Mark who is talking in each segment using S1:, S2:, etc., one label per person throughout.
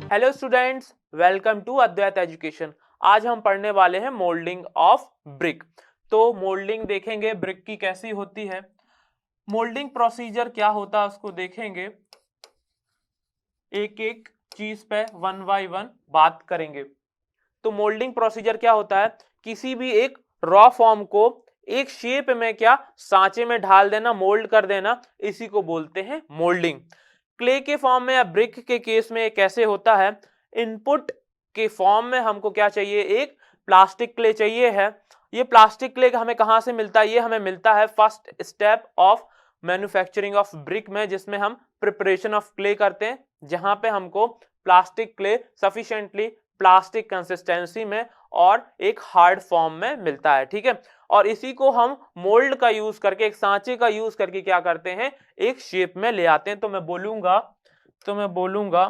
S1: Hello students, welcome to Advait education. आज हम पढ़ने वाले हैं मोल्डिंग ऑफ ब्रिक। तो मोल्डिंग देखेंगे ब्रिक की कैसी होती है, मोल्डिंग प्रोसीजर क्या होता है उसको देखेंगे, एक एक चीज पे वन बाय वन बात करेंगे। तो मोल्डिंग प्रोसीजर क्या होता है, किसी भी एक रॉ फॉर्म को एक शेप में क्या सांचे में ढाल देना, मोल्ड कर देना, इसी को बोलते हैं मोल्डिंग। क्ले के फॉर्म में या ब्रिक के केस में कैसे होता है, इनपुट के फॉर्म में हमको क्या चाहिए, एक प्लास्टिक क्ले चाहिए है। ये प्लास्टिक क्ले हमें कहां से मिलता है, ये हमें मिलता है first step of manufacturing of brick में, जिसमें हम प्रिपरेशन ऑफ क्ले करते हैं, जहां पे हमको plastic clay sufficiently plastic consistency में और एक हार्ड फॉर्म में मिलता है। ठीक है, और इसी को हम मोल्ड का यूज करके, एक सांचे का यूज करके क्या करते हैं, एक शेप में ले आते हैं। तो मैं बोलूंगा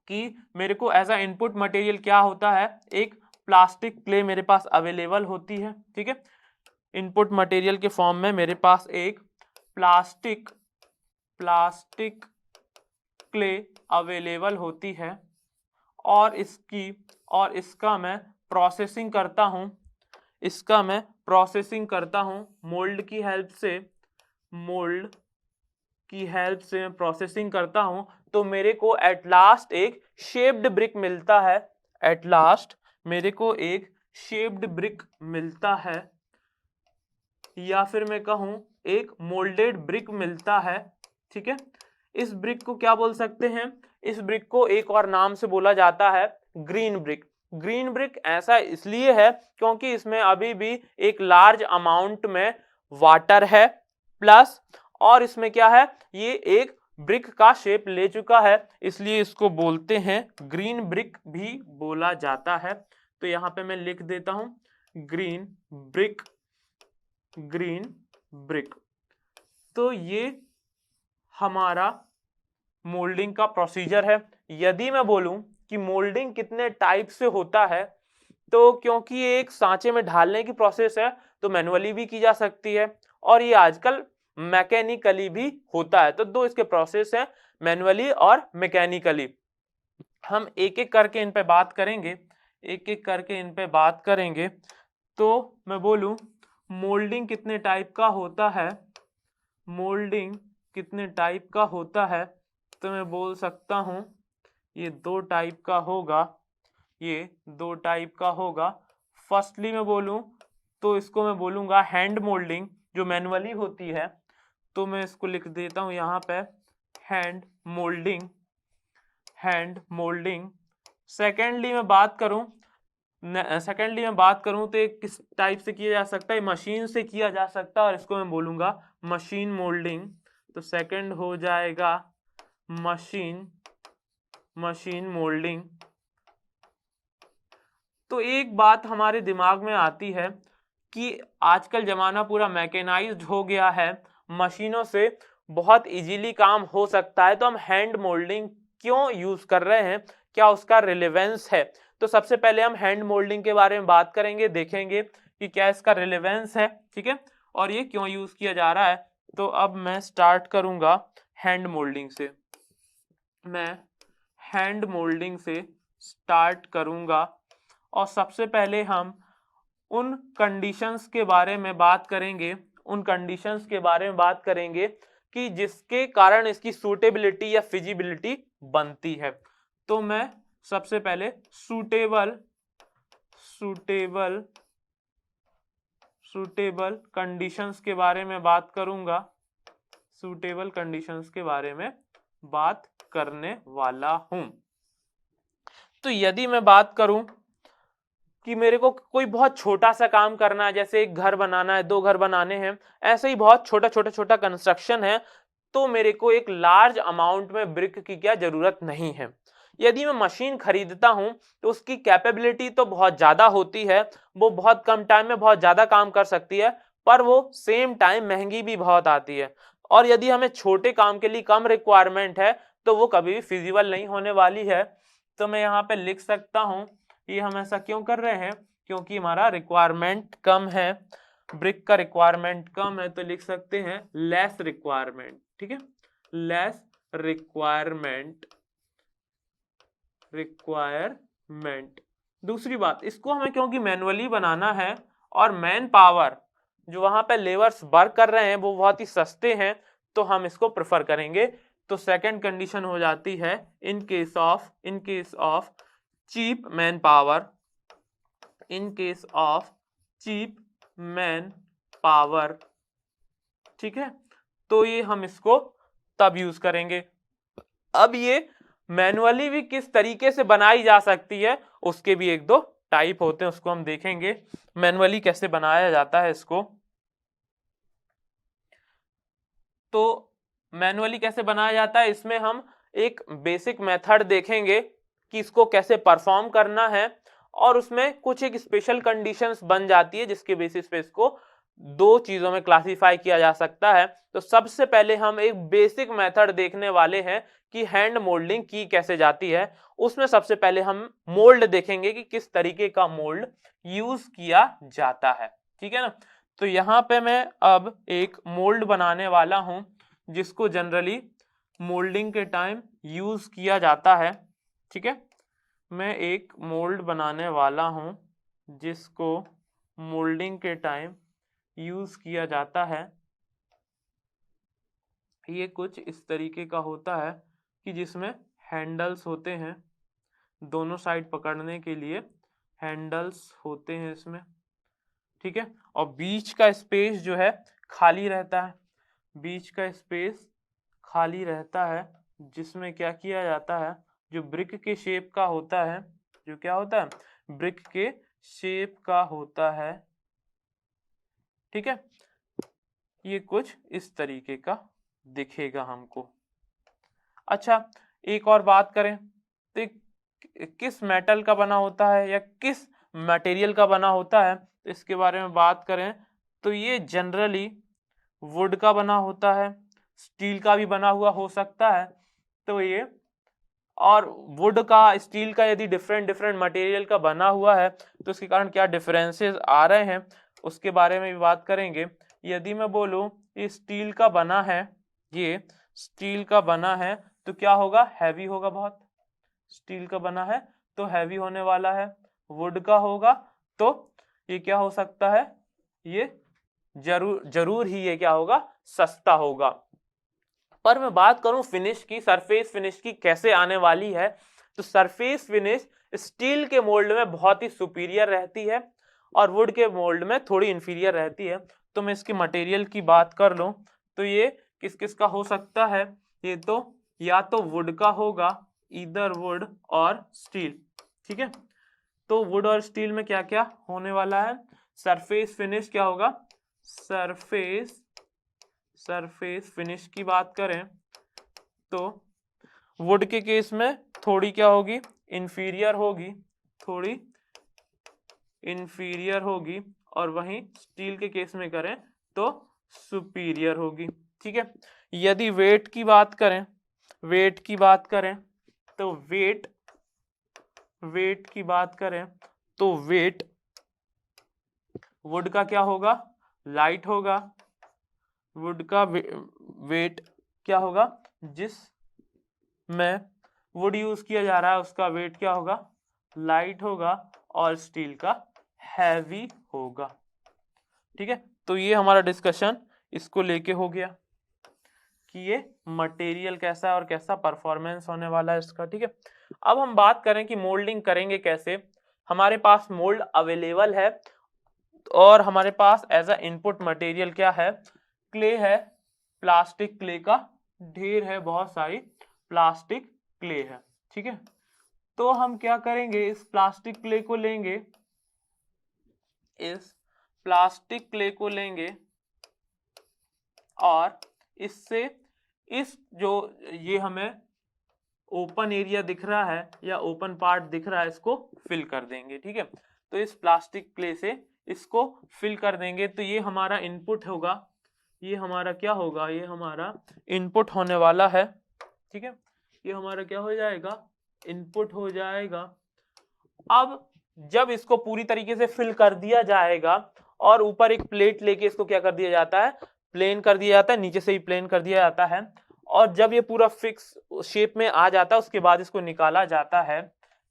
S1: कि मेरे को एज अ इनपुट मटेरियल क्या होता है, एक प्लास्टिक क्ले मेरे पास अवेलेबल होती है। ठीक है, इनपुट मटेरियल के फॉर्म में मेरे पास एक प्लास्टिक क्ले अवेलेबल होती है और इसका मैं प्रोसेसिंग करता हूं मोल्ड की हेल्प से मैं प्रोसेसिंग करता हूं। तो मेरे को एट लास्ट एक शेप्ड ब्रिक मिलता है, या फिर मैं कहूं एक मोल्डेड ब्रिक मिलता है। ठीक है, इस ब्रिक को क्या बोल सकते हैं, इस ब्रिक को एक और नाम से बोला जाता है ग्रीन ब्रिक। ग्रीन ब्रिक ऐसा इसलिए है क्योंकि इसमें अभी भी एक लार्ज अमाउंट में वाटर है, प्लस और इसमें क्या है, ये एक ब्रिक का शेप ले चुका है, इसलिए इसको बोलते हैं ग्रीन ब्रिक भी बोला जाता है। तो यहां पे मैं लिख देता हूं ग्रीन ब्रिक। तो ये हमारा मोल्डिंग का प्रोसीजर है। यदि मैं बोलूं कि मोल्डिंग कितने टाइप से होता है, तो क्योंकि ये एक सांचे में ढालने की प्रोसेस है, तो मैनुअली भी की जा सकती है और ये आजकल मैकेनिकली भी होता है। तो दो इसके प्रोसेस हैं, मैनुअली और मैकेनिकली। हम एक एक करके इन पे बात करेंगे। तो मैं बोलूं मोल्डिंग कितने टाइप का होता है, तो मैं बोल सकता हूं ये दो टाइप का होगा। फर्स्टली मैं बोलूं तो इसको मैं बोलूंगा हैंड मोल्डिंग, जो मैनुअली होती है। तो मैं इसको लिख देता हूं यहाँ पे हैंड मोल्डिंग। सेकेंडली मैं बात करूं तो ये किस टाइप से किया जा सकता है, मशीन से किया जा सकता है और इसको मैं बोलूंगा मशीन मोल्डिंग। तो सेकंड हो जाएगा मशीन मोल्डिंग। तो एक बात हमारे दिमाग में आती है कि आजकल जमाना पूरा मैकेनाइज्ड हो गया है, मशीनों से बहुत इजीली काम हो सकता है, तो हम हैंड मोल्डिंग क्यों यूज कर रहे हैं, क्या उसका रिलेवेंस है। तो सबसे पहले हम हैंड मोल्डिंग के बारे में बात करेंगे, देखेंगे कि क्या इसका रिलेवेंस है। ठीक है, और ये क्यों यूज किया जा रहा है। तो अब मैं स्टार्ट करूंगा हैंड मोल्डिंग से। और सबसे पहले हम उन कंडीशंस के बारे में बात करेंगे कि जिसके कारण इसकी सूटेबिलिटी या फिजिबिलिटी बनती है। तो मैं सबसे पहले सूटेबल कंडीशंस के बारे में बात करने वाला हूं। तो यदि मैं बात करूं कि मेरे को कोई बहुत छोटा सा काम करना है, जैसे एक घर बनाना है, दो घर बनाने हैं, ऐसे ही बहुत छोटा कंस्ट्रक्शन है, तो मेरे को एक लार्ज अमाउंट में ब्रिक की क्या जरूरत नहीं है। यदि मैं मशीन खरीदता हूं तो उसकी कैपेबिलिटी तो बहुत ज्यादा होती है, वो बहुत कम टाइम में बहुत ज्यादा काम कर सकती है, पर वो सेम टाइम महंगी भी बहुत आती है। और यदि हमें छोटे काम के लिए कम रिक्वायरमेंट है, तो वो कभी भी फिजिबल नहीं होने वाली है। तो मैं यहाँ पे लिख सकता हूं, ये हम ऐसा क्यों कर रहे हैं, क्योंकि हमारा रिक्वायरमेंट कम है, ब्रिक का रिक्वायरमेंट कम है, तो लिख सकते हैं लेस रिक्वायरमेंट। ठीक है, लेस रिक्वायरमेंट रिक्वायरमेंट। दूसरी बात, इसको हमें क्योंकि मैनुअली बनाना है और मैन पावर जो वहां पे लेबर्स वर्क कर रहे हैं वो बहुत ही सस्ते हैं, तो हम इसको प्रेफर करेंगे। तो सेकंड कंडीशन हो जाती है in case of cheap manpower, in case of cheap manpower. ठीक है, तो ये हम इसको तब यूज करेंगे। अब ये मैनुअली भी किस तरीके से बनाई जा सकती है उसके भी एक दो टाइप होते हैं, उसको हम देखेंगे मैनुअली कैसे बनाया जाता है इसको। तो मैनुअली कैसे बनाया जाता है, इसमें हम एक बेसिक मेथड देखेंगे कि इसको कैसे परफॉर्म करना है, और उसमें कुछ एक स्पेशल कंडीशंस बन जाती है जिसके बेसिस पे इसको दो चीजों में क्लासिफाई किया जा सकता है। तो सबसे पहले हम एक बेसिक मेथड देखने वाले हैं कि हैंड मोल्डिंग की कैसे जाती है। उसमें सबसे पहले हम मोल्ड देखेंगे कि किस तरीके का मोल्ड यूज किया जाता है। ठीक है ना, तो यहाँ पे मैं अब एक मोल्ड बनाने वाला हूं जिसको जनरली मोल्डिंग के टाइम यूज किया जाता है। ठीक है, मैं एक मोल्ड बनाने वाला हूं जिसको मोल्डिंग के टाइम यूज किया जाता है। ये कुछ इस तरीके का होता है कि जिसमें हैंडल्स होते हैं, दोनों साइड पकड़ने के लिए हैंडल्स होते हैं इसमें। ठीक है, और बीच का स्पेस जो है खाली रहता है, बीच का स्पेस खाली रहता है, जिसमें क्या किया जाता है, जो ब्रिक के शेप का होता है, जो क्या होता है, ब्रिक के शेप का होता है। ठीक है, ये कुछ इस तरीके का दिखेगा हमको। अच्छा, एक और बात करें तो किस मेटल का बना होता है या किस मटेरियल का बना होता है, तो इसके बारे में बात करें तो ये जनरली वुड का बना होता है, स्टील का भी बना हुआ हो सकता है। तो ये और वुड का स्टील का यदि डिफरेंट मटेरियल का बना हुआ है तो इसके कारण क्या डिफरेंसेस आ रहे हैं उसके बारे में भी बात करेंगे। यदि मैं बोलूं ये स्टील का बना है, ये स्टील का बना है तो क्या होगा, हैवी होगा बहुत। स्टील का बना है तो हैवी होने वाला है। वुड का होगा तो ये क्या हो सकता है, ये जरूर ही ये क्या होगा, सस्ता होगा। पर मैं बात करूं फिनिश की, सरफेस फिनिश की कैसे आने वाली है, तो सरफेस फिनिश स्टील के मोल्ड में बहुत ही सुपीरियर रहती है और वुड के मोल्ड में थोड़ी इंफीरियर रहती है। तो मैं इसकी मटेरियल की बात कर लूं तो ये किस किस का हो सकता है, ये तो या तो वुड का होगा, ईदर वुड और स्टील। ठीक है, तो वुड और स्टील में क्या क्या होने वाला है, सरफेस फिनिश क्या होगा, सरफेस फिनिश की बात करें तो वुड के केस में थोड़ी क्या होगी, इंफीरियर होगी, थोड़ी इंफीरियर होगी, और वहीं स्टील के केस में करें तो सुपीरियर होगी। ठीक है, यदि वेट की बात करें, वेट की बात करें तो वेट की बात करें तो वेट वुड का क्या होगा, लाइट होगा। वुड का वेट क्या होगा, जिस में वुड यूज किया जा रहा है उसका वेट क्या होगा, लाइट होगा, और स्टील का हैवी होगा। ठीक है, तो ये हमारा डिस्कशन इसको लेके हो गया कि ये मटेरियल कैसा है और कैसा परफॉर्मेंस होने वाला है इसका। ठीक है, अब हम बात करें कि मोल्डिंग करेंगे कैसे। हमारे पास मोल्ड अवेलेबल है और हमारे पास एज अ इनपुट मटेरियल क्या है, क्ले है, प्लास्टिक क्ले का ढेर है, बहुत सारी प्लास्टिक क्ले है। ठीक है, तो हम क्या करेंगे, इस प्लास्टिक क्ले को लेंगे, इस प्लास्टिक क्ले को लेंगे और इससे इस जो ये हमें ओपन एरिया दिख रहा है या ओपन पार्ट दिख रहा है इसको फिल कर देंगे। ठीक है, तो इस प्लास्टिक क्ले से इसको फिल कर देंगे, तो ये हमारा इनपुट होगा, ये हमारा क्या होगा, ये हमारा इनपुट होने वाला है। ठीक है, ये हमारा क्या हो जाएगा, इनपुट हो जाएगा। अब जब इसको पूरी तरीके से फिल कर दिया जाएगा और ऊपर एक प्लेट लेके इसको क्या कर दिया जाता है, प्लेन कर दिया जाता है, नीचे से ही प्लेन कर दिया जाता है, और जब ये पूरा फिक्स शेप में आ जाता है उसके बाद इसको निकाला जाता है।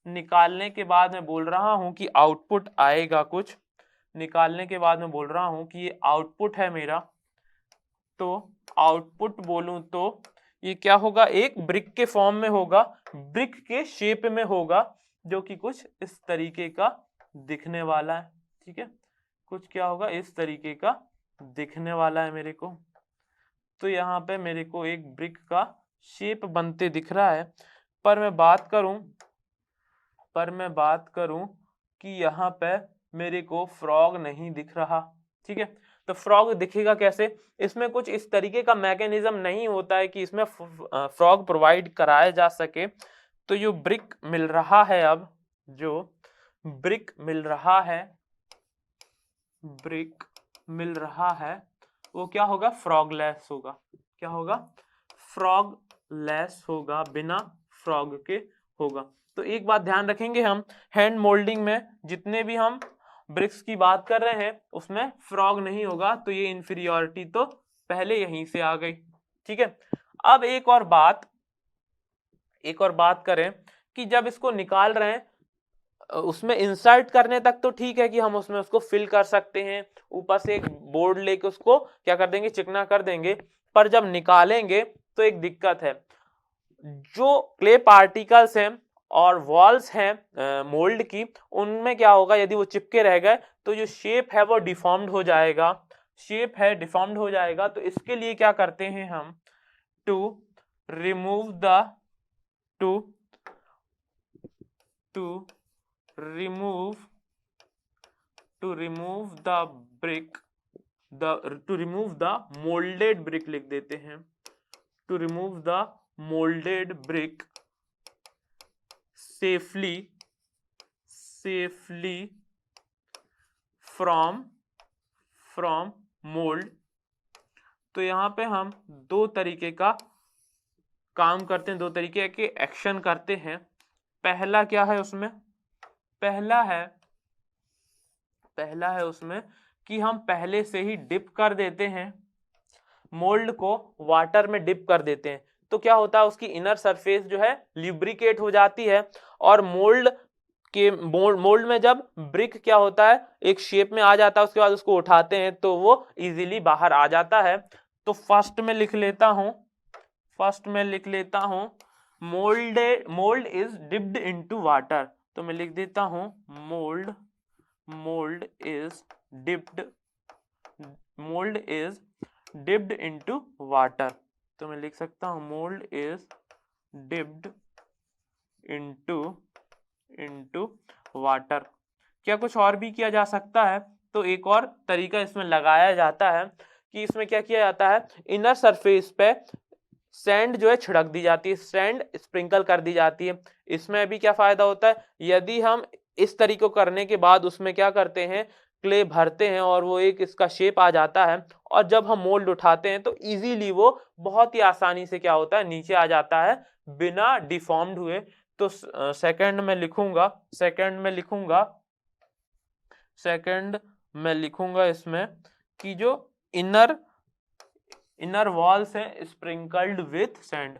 S1: निकालने के बाद मैं बोल रहा हूं कि आउटपुट आएगा कुछ, निकालने के बाद मैं बोल रहा हूं कि ये आउटपुट है मेरा, तो आउटपुट बोलूं तो ये क्या होगा, एक ब्रिक के फॉर्म में होगा, ब्रिक के शेप में होगा, जो कि कुछ इस तरीके का दिखने वाला है। ठीक है, कुछ क्या होगा, इस तरीके का दिखने वाला है मेरे को। तो यहाँ पे मेरे को एक ब्रिक का शेप बनते दिख रहा है। पर मैं बात करूं कि यहाँ पे मेरे को फ्रॉग नहीं दिख रहा। ठीक है, तो फ्रॉग दिखेगा कैसे, इसमें कुछ इस तरीके का मैकेनिज्म नहीं होता है कि इसमें फ्रॉग प्रोवाइड कराया जा सके। तो जो ब्रिक मिल रहा है, अब जो ब्रिक मिल रहा है वो क्या होगा, फ्रॉगलेस होगा। क्या होगा, फ्रॉगलेस होगा, बिना फ्रॉग के होगा। तो एक बात ध्यान रखेंगे, हम हैंड मोल्डिंग में जितने भी हम ब्रिक्स की बात कर रहे हैं उसमें फ्रॉग नहीं होगा, तो ये इंफीरियॉरिटी तो पहले यहीं से आ गई। ठीक है, अब एक और बात करें कि जब इसको निकाल रहे हैं उसमें इंसर्ट करने तक तो ठीक है कि हम उसमें उसको फिल कर सकते हैं, ऊपर से एक बोर्ड लेके उसको क्या कर देंगे, चिकना कर देंगे। पर जब निकालेंगे तो एक दिक्कत है, जो क्ले पार्टिकल्स हैं और वॉल्स हैं मोल्ड की, उनमें क्या होगा, यदि वो चिपके रह गए तो जो शेप है वो डिफॉर्म्ड हो जाएगा, तो इसके लिए क्या करते हैं हम, to remove the moulded brick लिख देते हैं, to remove the moulded brick safely from mould. तो यहाँ पे हम दो तरीके का काम करते हैं, दो तरीके के एक्शन करते हैं। पहला क्या है उसमें, पहला है उसमें कि हम पहले से ही डिप कर देते हैं, मोल्ड को वाटर में डिप कर देते हैं। तो क्या होता है, उसकी इनर सरफेस जो है ल्यूब्रिकेट हो जाती है, और मोल्ड में जब ब्रिक क्या होता है, एक शेप में आ जाता है, उसके बाद उसको उठाते हैं तो वो इजीली बाहर आ जाता है। तो फर्स्ट में लिख लेता हूं mould is dipped into water. तो मैं लिख देता हूं mould is dipped into water. तो मैं लिख सकता हूं mould is dipped into water. क्या कुछ और भी किया जा सकता है, तो एक और तरीका इसमें लगाया जाता है कि इसमें क्या किया जाता है, इनर सरफेस पे सैंड जो है छिड़क दी जाती है, सैंड स्प्रिंकल कर दी जाती है। इसमें भी क्या फायदा होता है, यदि हम इस तरीके को करने के बाद उसमें क्या करते हैं, क्ले भरते हैं और वो एक इसका शेप आ जाता है, और जब हम मोल्ड उठाते हैं तो इजीली वो बहुत ही आसानी से क्या होता है, नीचे आ जाता है बिना डिफॉर्म्ड हुए। तो सेकंड में लिखूंगा इसमें कि जो इनर वॉल्स है sprinkled with sand,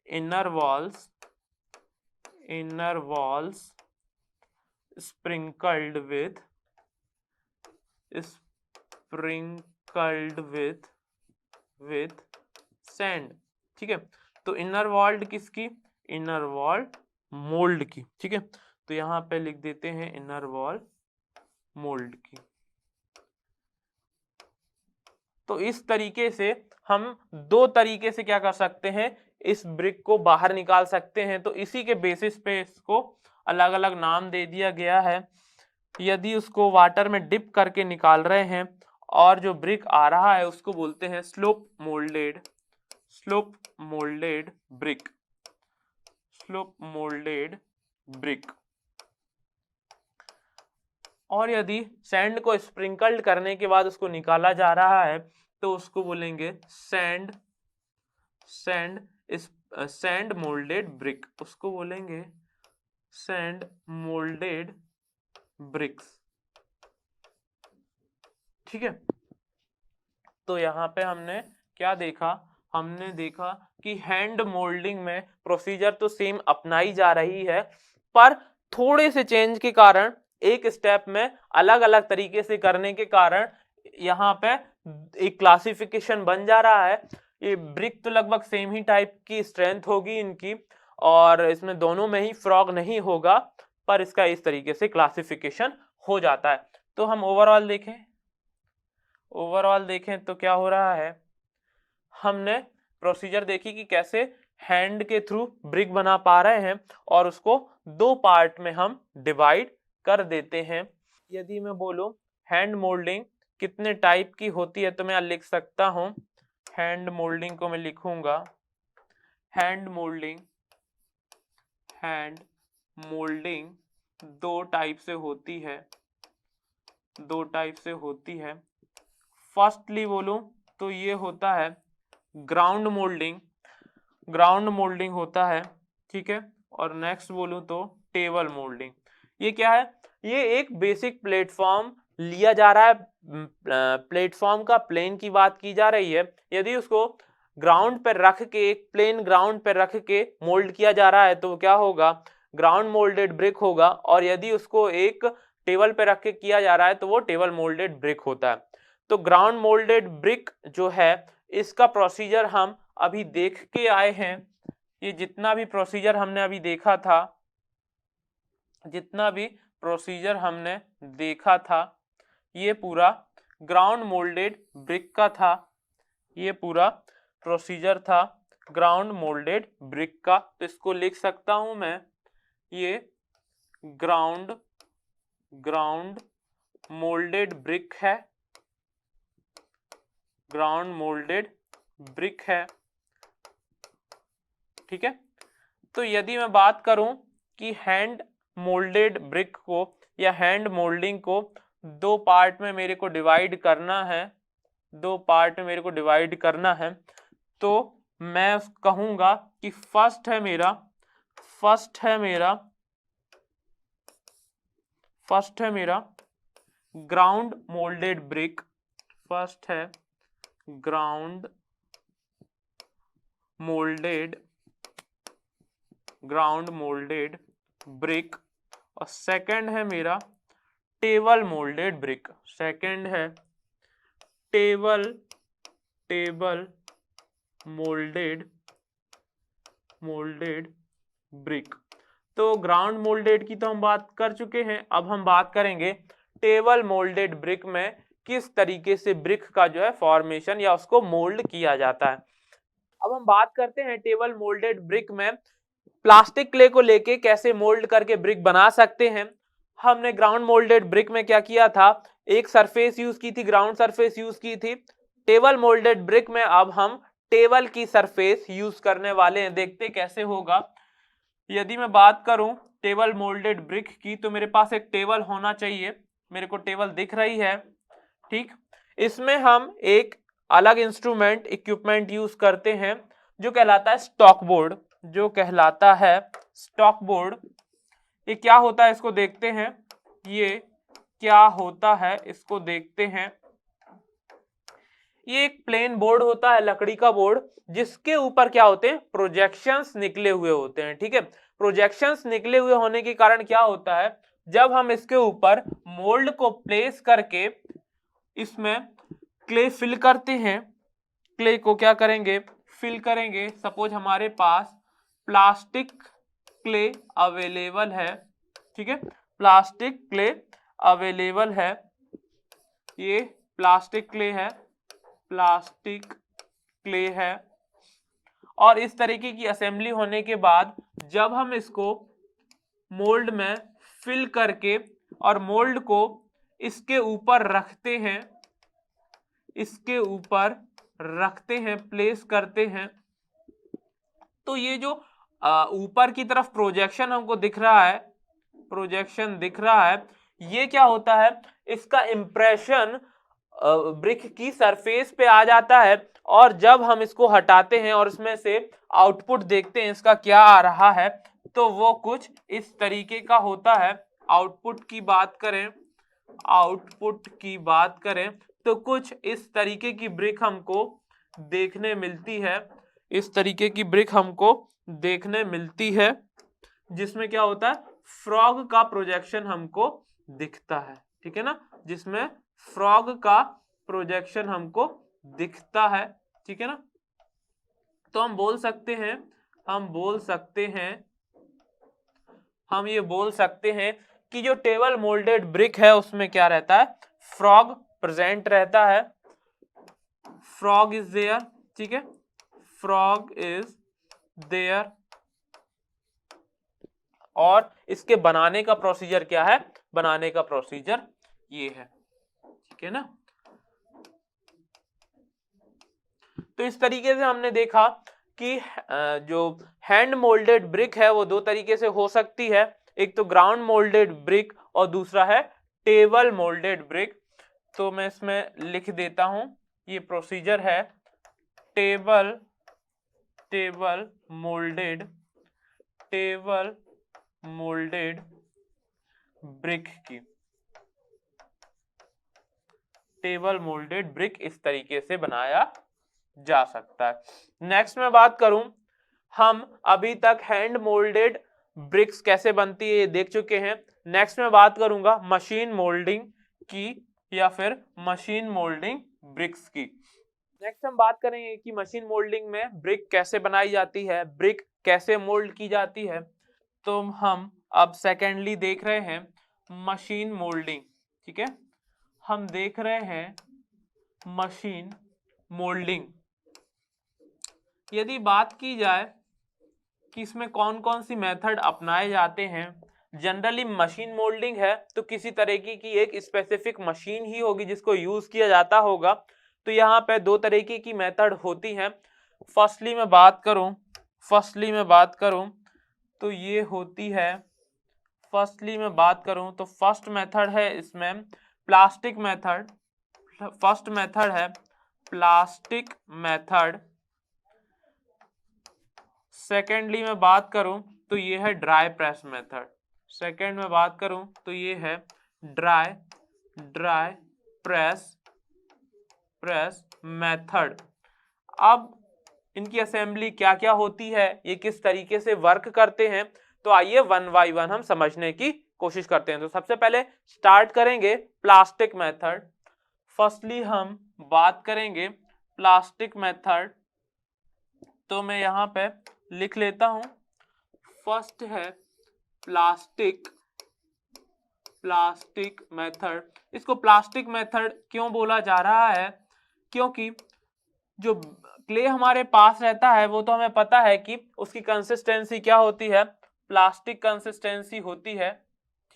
S1: inner walls sprinkled with sand. ठीक है, तो इनर वॉल्ड किसकी, इनर वॉल्ड मोल्ड की। ठीक है, तो यहां पे लिख देते हैं इनर वॉल मोल्ड की। तो इस तरीके से हम दो तरीके से क्या कर सकते हैं, इस ब्रिक को बाहर निकाल सकते हैं। तो इसी के बेसिस पे इसको अलग अलग नाम दे दिया गया है। यदि उसको वाटर में डिप करके निकाल रहे हैं और जो ब्रिक आ रहा है उसको बोलते हैं स्लोप मोल्डेड ब्रिक। और यदि सैंड को स्प्रिंकल्ड करने के बाद उसको निकाला जा रहा है तो उसको बोलेंगे सैंड मोल्डेड ब्रिक, उसको बोलेंगे सैंड मोल्डेड ब्रिक्स। ठीक है, तो यहाँ पे हमने क्या देखा, हमने देखा कि हैंड मोल्डिंग में प्रोसीजर तो सेम अपनाई जा रही है, पर थोड़े से चेंज के कारण, एक स्टेप में अलग अलग तरीके से करने के कारण यहाँ पे एक क्लासिफिकेशन बन जा रहा है। ये ब्रिक तो लगभग सेम ही टाइप की स्ट्रेंथ होगी इनकी, और इसमें दोनों में ही फ्रॉग नहीं होगा, पर इसका इस तरीके से क्लासिफिकेशन हो जाता है। तो हम ओवरऑल देखें तो क्या हो रहा है, हमने प्रोसीजर देखी कि कैसे हैंड के थ्रू ब्रिक बना पा रहे हैं और उसको दो पार्ट में हम डिवाइड कर देते हैं। यदि मैं बोलूं हैंड मोल्डिंग कितने टाइप की होती है तो मैं लिख सकता हूं, हैंड मोल्डिंग को मैं लिखूंगा, हैंड मोल्डिंग दो टाइप से होती है। फर्स्टली बोलूं तो ये होता है ग्राउंड मोल्डिंग होता है, ठीक है। और नेक्स्ट बोलूं तो टेबल मोल्डिंग। ये क्या है, ये एक बेसिक प्लेटफॉर्म लिया जा रहा है, प्लेटफॉर्म का प्लेन की बात की जा रही है। यदि उसको ग्राउंड पर रख के, एक प्लेन ग्राउंड पर रख के मोल्ड किया जा रहा है तो क्या होगा, ग्राउंड मोल्डेड ब्रिक होगा। और यदि उसको एक टेबल पे रख के किया जा रहा है तो वो टेबल मोल्डेड ब्रिक होता है। तो ग्राउंड मोल्डेड ब्रिक जो है, इसका प्रोसीजर हम अभी देख के आए हैं। ये जितना भी प्रोसीजर हमने अभी देखा था, ये पूरा ग्राउंड मोल्डेड ब्रिक का था। ये पूरा प्रोसीजर था ग्राउंड मोल्डेड ब्रिक का। तो इसको लिख सकता हूं मैं, ये ग्राउंड मोल्डेड ब्रिक है, ग्राउंड मोल्डेड ब्रिक है, ठीक है। तो यदि मैं बात करूं कि हैंड मोल्डेड ब्रिक को या हैंड मोल्डिंग को दो पार्ट में मेरे को डिवाइड करना है, तो मैं कहूंगा कि फर्स्ट है मेरा ग्राउंड मोल्डेड ब्रिक, फर्स्ट है ग्राउंड मोल्डेड ब्रिक, और सेकंड है मेरा table moulded brick, table moulded brick. तो ग्राउंड मोल्डेड की तो हम बात कर चुके हैं, अब हम बात करेंगे टेबल मोल्डेड ब्रिक में किस तरीके से ब्रिक का जो है फॉर्मेशन या उसको मोल्ड किया जाता है। अब हम बात करते हैं टेबल मोल्डेड ब्रिक में प्लास्टिक क्ले को लेके कैसे मोल्ड करके ब्रिक बना सकते हैं। हमने ग्राउंड मोल्डेड ब्रिक में क्या किया था, एक सरफेस यूज की थी, ग्राउंड सरफेस यूज की थी। टेबल मोल्डेड ब्रिक में अब हम टेबल की सरफेस यूज करने वाले हैं, देखते कैसे होगा। यदि मैं बात करूं टेबल मोल्डेड ब्रिक की, तो मेरे पास एक टेबल होना चाहिए, मेरे को टेबल दिख रही है, ठीक। इसमें हम एक अलग इक्विपमेंट यूज करते हैं जो कहलाता है स्टॉक बोर्ड, ये क्या होता है इसको देखते हैं, ये एक प्लेन बोर्ड होता है, लकड़ी का बोर्ड, जिसके ऊपर क्या होते हैं, प्रोजेक्शंस निकले हुए होते हैं, ठीक है। प्रोजेक्शंस निकले हुए होने के कारण क्या होता है, जब हम इसके ऊपर मोल्ड को प्लेस करके इसमें क्ले फिल करते हैं, क्ले को क्या करेंगे, फिल करेंगे। सपोज हमारे पास प्लास्टिक क्ले अवेलेबल है, ठीक है, प्लास्टिक क्ले अवेलेबल है, ये प्लास्टिक क्ले है। और इस तरीके की असेंबली होने के बाद जब हम इसको मोल्ड में फिल करके और मोल्ड को इसके ऊपर रखते हैं, प्लेस करते हैं, तो ये जो ऊपर की तरफ प्रोजेक्शन हमको दिख रहा है, ये क्या होता है, इसका इंप्रेशन ब्रिक की सरफेस पे आ जाता है। और जब हम इसको हटाते हैं और इसमें से आउटपुट देखते हैं इसका क्या आ रहा है, तो वो कुछ इस तरीके का होता है। आउटपुट की बात करें तो कुछ इस तरीके की ब्रिक हमको देखने मिलती है, जिसमें क्या होता है, फ्रॉग का प्रोजेक्शन हमको दिखता है, ठीक है ना, जिसमें फ्रॉग का प्रोजेक्शन हमको दिखता है, ठीक है ना। तो हम ये बोल सकते हैं कि जो टेबल मोल्डेड ब्रिक है उसमें क्या रहता है, फ्रॉग प्रेजेंट रहता है, फ्रॉग इज देयर, ठीक है, फ्रॉग इज देयर। और इसके बनाने का प्रोसीजर क्या है, बनाने का प्रोसीजर ये है, ठीक है ना। तो इस तरीके से हमने देखा कि जो हैंड मोल्डेड ब्रिक है वो दो तरीके से हो सकती है, एक तो ग्राउंड मोल्डेड ब्रिक और दूसरा है टेबल मोल्डेड ब्रिक। तो मैं इसमें लिख देता हूं, ये प्रोसीजर है टेबल मोल्डेड ब्रिक की। टेबल मोल्डेड ब्रिक इस तरीके से बनाया जा सकता है। नेक्स्ट में बात करूं, हम अभी तक हैंड मोल्डेड ब्रिक्स कैसे बनती है ये देख चुके हैं। नेक्स्ट में बात करूंगा मशीन मोल्डिंग की या फिर मशीन मोल्डिंग ब्रिक्स की। नेक्स्ट हम बात करेंगे कि मशीन मोल्डिंग में ब्रिक कैसे बनाई जाती है, ब्रिक कैसे मोल्ड की जाती है। तो हम अब सेकेंडली देख रहे हैं मशीन मोल्डिंग, ठीक है, हम देख रहे हैं मशीन मोल्डिंग। यदि बात की जाए कि इसमें कौन कौन सी मेथड अपनाए जाते हैं, जनरली मशीन मोल्डिंग है तो किसी तरीके की एक स्पेसिफिक मशीन ही होगी जिसको यूज किया जाता होगा। तो यहाँ पे दो तरीके की मेथड होती हैं। फर्स्टली मैं बात करूं तो ये होती है, फर्स्ट मेथड है इसमें प्लास्टिक मेथड, सेकेंडली मैं बात करूं तो ये है ड्राई प्रेस मेथड। अब इनकी असेंबली क्या क्या होती है, ये किस तरीके से वर्क करते हैं, तो आइए वन बाय वन हम समझने की कोशिश करते हैं। तो सबसे पहले स्टार्ट करेंगे प्लास्टिक मेथड। फर्स्टली हम बात करेंगे प्लास्टिक मेथड, तो मैं यहाँ पे लिख लेता हूं, फर्स्ट है प्लास्टिक मेथड। इसको प्लास्टिक मेथड क्यों बोला जा रहा है, क्योंकि जो क्ले हमारे पास रहता है वो तो हमें पता है कि उसकी कंसिस्टेंसी क्या होती है, प्लास्टिक कंसिस्टेंसी होती है,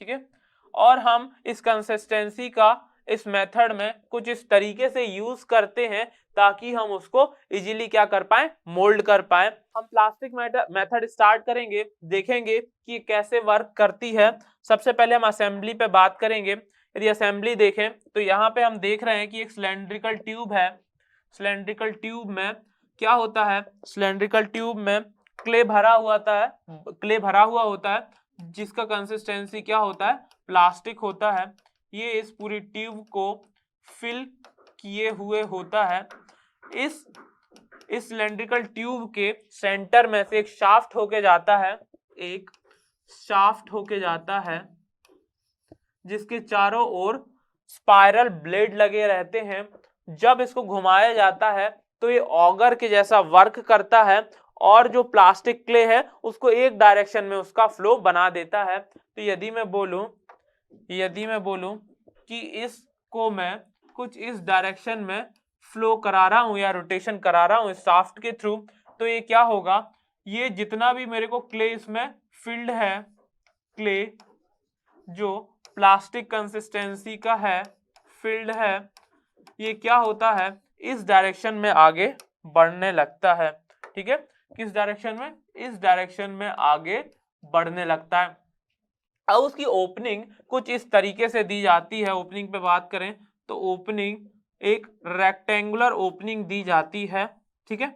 S1: ठीक है। और हम इस कंसिस्टेंसी का इस मेथड में कुछ इस तरीके से यूज करते हैं ताकि हम उसको इजीली क्या कर पाए, मोल्ड कर पाए। हम प्लास्टिक मेथड स्टार्ट करेंगे, देखेंगे कि कैसे वर्क करती है। सबसे पहले हम असेंबली पे बात करेंगे। यदि असेंबली देखें तो यहाँ पे हम देख रहे हैं कि एक सिलेंड्रिकल ट्यूब है। सिलेंड्रिकल ट्यूब में क्या होता है, सिलेंड्रिकल ट्यूब में क्ले भरा हुआ होता है जिसका कंसिस्टेंसी क्या होता है, प्लास्टिक होता है। ये इस पूरी ट्यूब को फिल किए हुए होता है। इस सिलेंड्रिकल ट्यूब के सेंटर में से एक शाफ्ट होके जाता है जिसके चारों ओर स्पाइरल ब्लेड लगे रहते हैं। जब इसको घुमाया जाता है तो ये ऑगर के जैसा वर्क करता है और जो प्लास्टिक क्ले है उसको एक डायरेक्शन में उसका फ्लो बना देता है। तो यदि मैं बोलूं कि इसको मैं कुछ इस डायरेक्शन में फ्लो करा रहा हूं या रोटेशन करा रहा हूं इस शाफ्ट के थ्रू, तो ये क्या होगा, ये जितना भी मेरे को क्ले इसमें फिल्ड है, क्ले जो प्लास्टिक कंसिस्टेंसी का है, फिल्ड है, ये क्या होता है, इस डायरेक्शन में आगे बढ़ने लगता है, ठीक है। किस डायरेक्शन में, इस डायरेक्शन में आगे बढ़ने लगता है। अब उसकी ओपनिंग कुछ इस तरीके से दी जाती है। ओपनिंग पे बात करें तो ओपनिंग एक रेक्टेंगुलर ओपनिंग दी जाती है, ठीक है।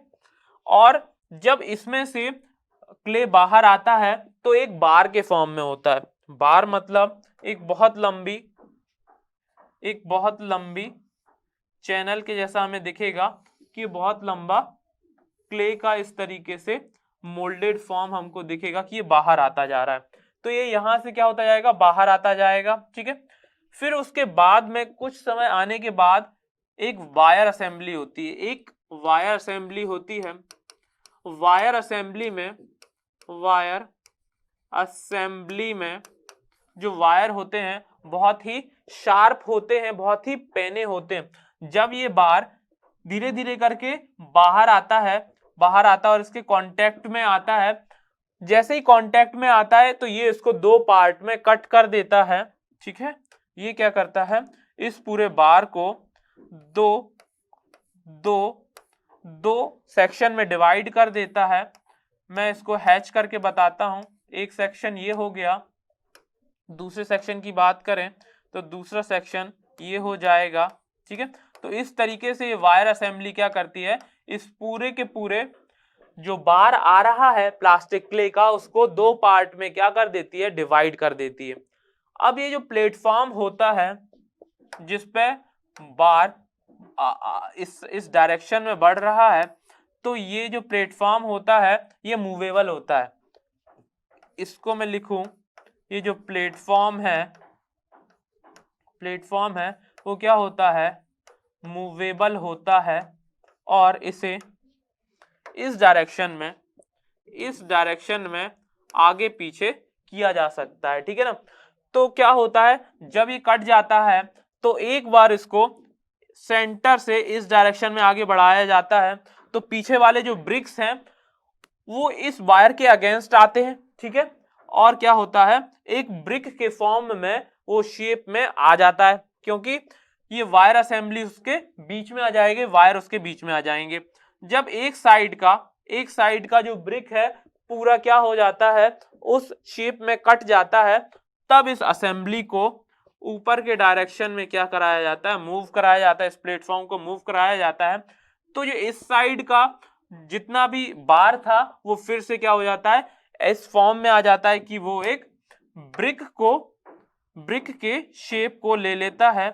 S1: और जब इसमें से क्ले बाहर आता है तो एक बार के फॉर्म में होता है। बार मतलब एक बहुत लंबी चैनल के जैसा हमें दिखेगा कि बहुत लंबा क्ले का इस तरीके से मोल्डेड फॉर्म हमको दिखेगा कि ये बाहर आता जा रहा है। तो ये यहां से क्या होता जाएगा, बाहर आता जाएगा। ठीक है, फिर उसके बाद में कुछ समय आने के बाद एक वायर असेंबली होती है, एक वायर असेंबली होती है। वायर असेंबली में जो वायर होते हैं बहुत ही शार्प होते हैं, बहुत ही पैने होते हैं। जब ये बार धीरे धीरे करके बाहर आता है और इसके कांटेक्ट में आता है, जैसे ही कांटेक्ट में आता है तो ये इसको दो पार्ट में कट कर देता है। ठीक है, ये क्या करता है, इस पूरे बार को दो दो दो सेक्शन में डिवाइड कर देता है। मैं इसको हैच करके बताता हूं। एक सेक्शन ये हो गया, दूसरे सेक्शन की बात करें तो दूसरा सेक्शन ये हो जाएगा। ठीक है, तो इस तरीके से ये वायर असेंबली क्या करती है, इस पूरे के पूरे जो बार आ रहा है प्लास्टिक क्ले का, उसको दो पार्ट में क्या कर देती है, डिवाइड कर देती है। अब ये जो प्लेटफॉर्म होता है जिस पे बार इस डायरेक्शन में बढ़ रहा है, तो ये जो प्लेटफॉर्म होता है ये मूवेबल होता है। इसको मैं लिखूं, ये जो प्लेटफॉर्म है वो क्या होता है, मूवेबल होता है, और इसे इस डायरेक्शन में आगे पीछे किया जा सकता है। ठीक है ना, तो क्या होता है, जब ये कट जाता है तो एक बार इसको सेंटर से इस डायरेक्शन में आगे बढ़ाया जाता है, तो पीछे वाले जो ब्रिक्स हैं वो इस वायर के अगेंस्ट आते हैं। ठीक है, और क्या होता है, एक ब्रिक के फॉर्म में वो शेप में आ जाता है, क्योंकि ये वायर असेंबली उसके बीच में आ जाएगी, वायर उसके बीच में आ जाएंगे। जब एक साइड का जो ब्रिक है पूरा क्या हो जाता है, उस शेप में कट जाता है, तब इस असेंबली को ऊपर के डायरेक्शन में क्या कराया जाता है, मूव कराया जाता है, इस प्लेटफॉर्म को मूव कराया जाता है। तो ये इस साइड का जितना भी बार था वो फिर से क्या हो जाता है, इस फॉर्म में आ जाता है कि वो एक ब्रिक के शेप को ले लेता है।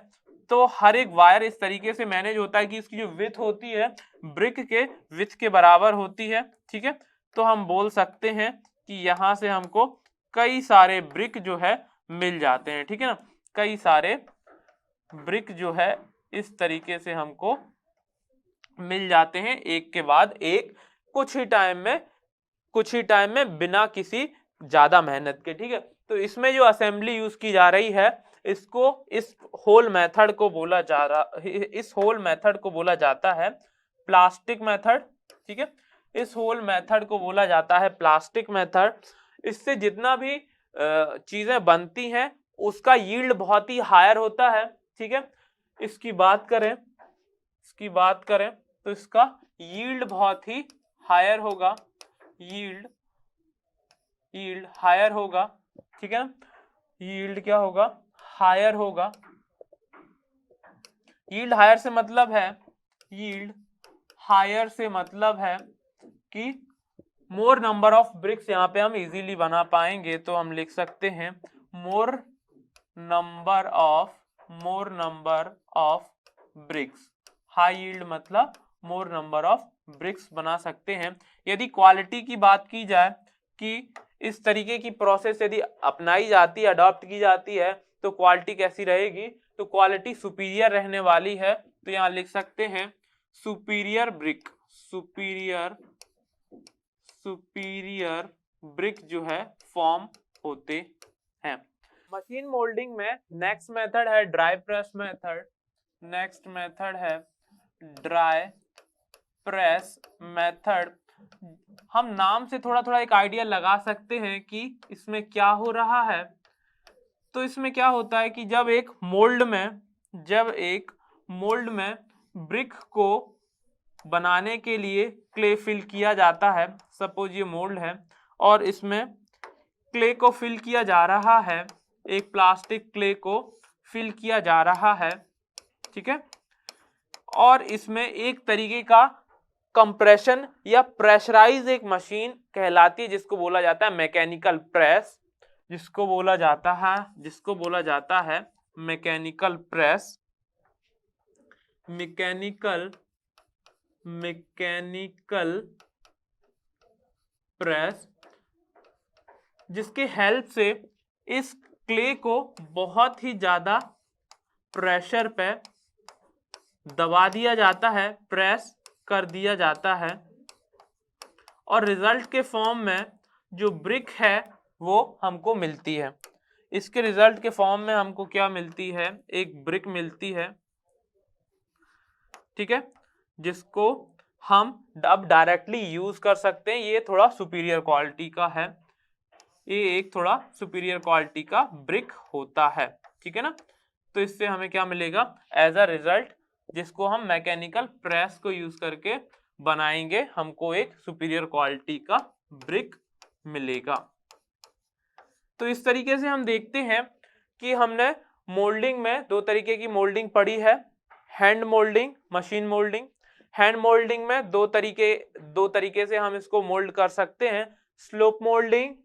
S1: तो हर एक वायर इस तरीके से मैनेज होता है कि इसकी जो विड्थ होती है ब्रिक के विड्थ के बराबर होती है। ठीक है, तो हम बोल सकते हैं कि यहां से हमको कई सारे ब्रिक जो है मिल जाते हैं। ठीक है ना, कई सारे ब्रिक जो है इस तरीके से हमको मिल जाते हैं, एक के बाद एक, कुछ ही टाइम में बिना किसी ज्यादा मेहनत के। ठीक है, तो इसमें जो असेंबली यूज की जा रही है इस होल मेथड को बोला जाता है प्लास्टिक मेथड। ठीक है, इस होल मेथड को बोला जाता है प्लास्टिक मेथड। इससे जितना भी चीजें बनती हैं उसका यील्ड बहुत ही हायर होता है। ठीक है, इसकी बात करें तो इसका यील्ड बहुत ही हायर होगा, यील्ड हायर होगा। ठीक है, यील्ड क्या होगा, हायर होगा। यील्ड हायर से मतलब है कि मोर नंबर ऑफ ब्रिक्स, यहाँ पे हम इजीली बना पाएंगे तो हम लिख सकते हैं मोर number of BRICS. High yield मतलब मोर नंबर ऑफ ब्रिक्स बना सकते हैं। यदि क्वालिटी की बात की जाए कि इस तरीके की प्रोसेस यदि अपनाई जाती है, अडॉप्ट की जाती है, तो क्वालिटी कैसी रहेगी, तो क्वालिटी सुपीरियर रहने वाली है। तो यहाँ लिख सकते हैं सुपीरियर ब्रिक जो है फॉर्म होते हैं। मशीन मोल्डिंग में नेक्स्ट मेथड है ड्राई प्रेस मेथड। हम नाम से थोड़ा एक आइडिया लगा सकते हैं कि इसमें क्या हो रहा है। तो इसमें क्या होता है कि जब एक मोल्ड में ब्रिक को बनाने के लिए क्ले फिल किया जाता है, सपोज ये मोल्ड है और इसमें क्ले को फिल किया जा रहा है, एक प्लास्टिक क्ले को फिल किया जा रहा है। ठीक है, और इसमें एक तरीके का कंप्रेशन या प्रेशराइज एक मशीन कहलाती है जिसको बोला जाता है मैकेनिकल प्रेस, जिसको बोला जाता है मैकेनिकल प्रेस, जिसके हेल्प से इस क्ले को बहुत ही ज्यादा प्रेशर पे दबा दिया जाता है, प्रेस कर दिया जाता है, और रिजल्ट के फॉर्म में जो ब्रिक है वो हमको मिलती है। इसके रिजल्ट के फॉर्म में हमको क्या मिलती है, एक ब्रिक मिलती है, ठीक है, जिसको हम अब डायरेक्टली यूज कर सकते हैं। ये थोड़ा सुपीरियर क्वालिटी का है, ये एक थोड़ा सुपीरियर क्वालिटी का ब्रिक होता है, ठीक है ना। तो इससे हमें क्या मिलेगा एज अ रिजल्ट, जिसको हम मैकेनिकल प्रेस को यूज करके बनाएंगे, हमको एक सुपीरियर क्वालिटी का ब्रिक मिलेगा। तो इस तरीके से हम देखते हैं कि हमने मोल्डिंग में दो तरीके की मोल्डिंग पढ़ी है, hand moulding, machine moulding. Hand moulding में दो तरीके से हम इसको मोल्ड कर सकते हैं, स्लोप मोल्डिंग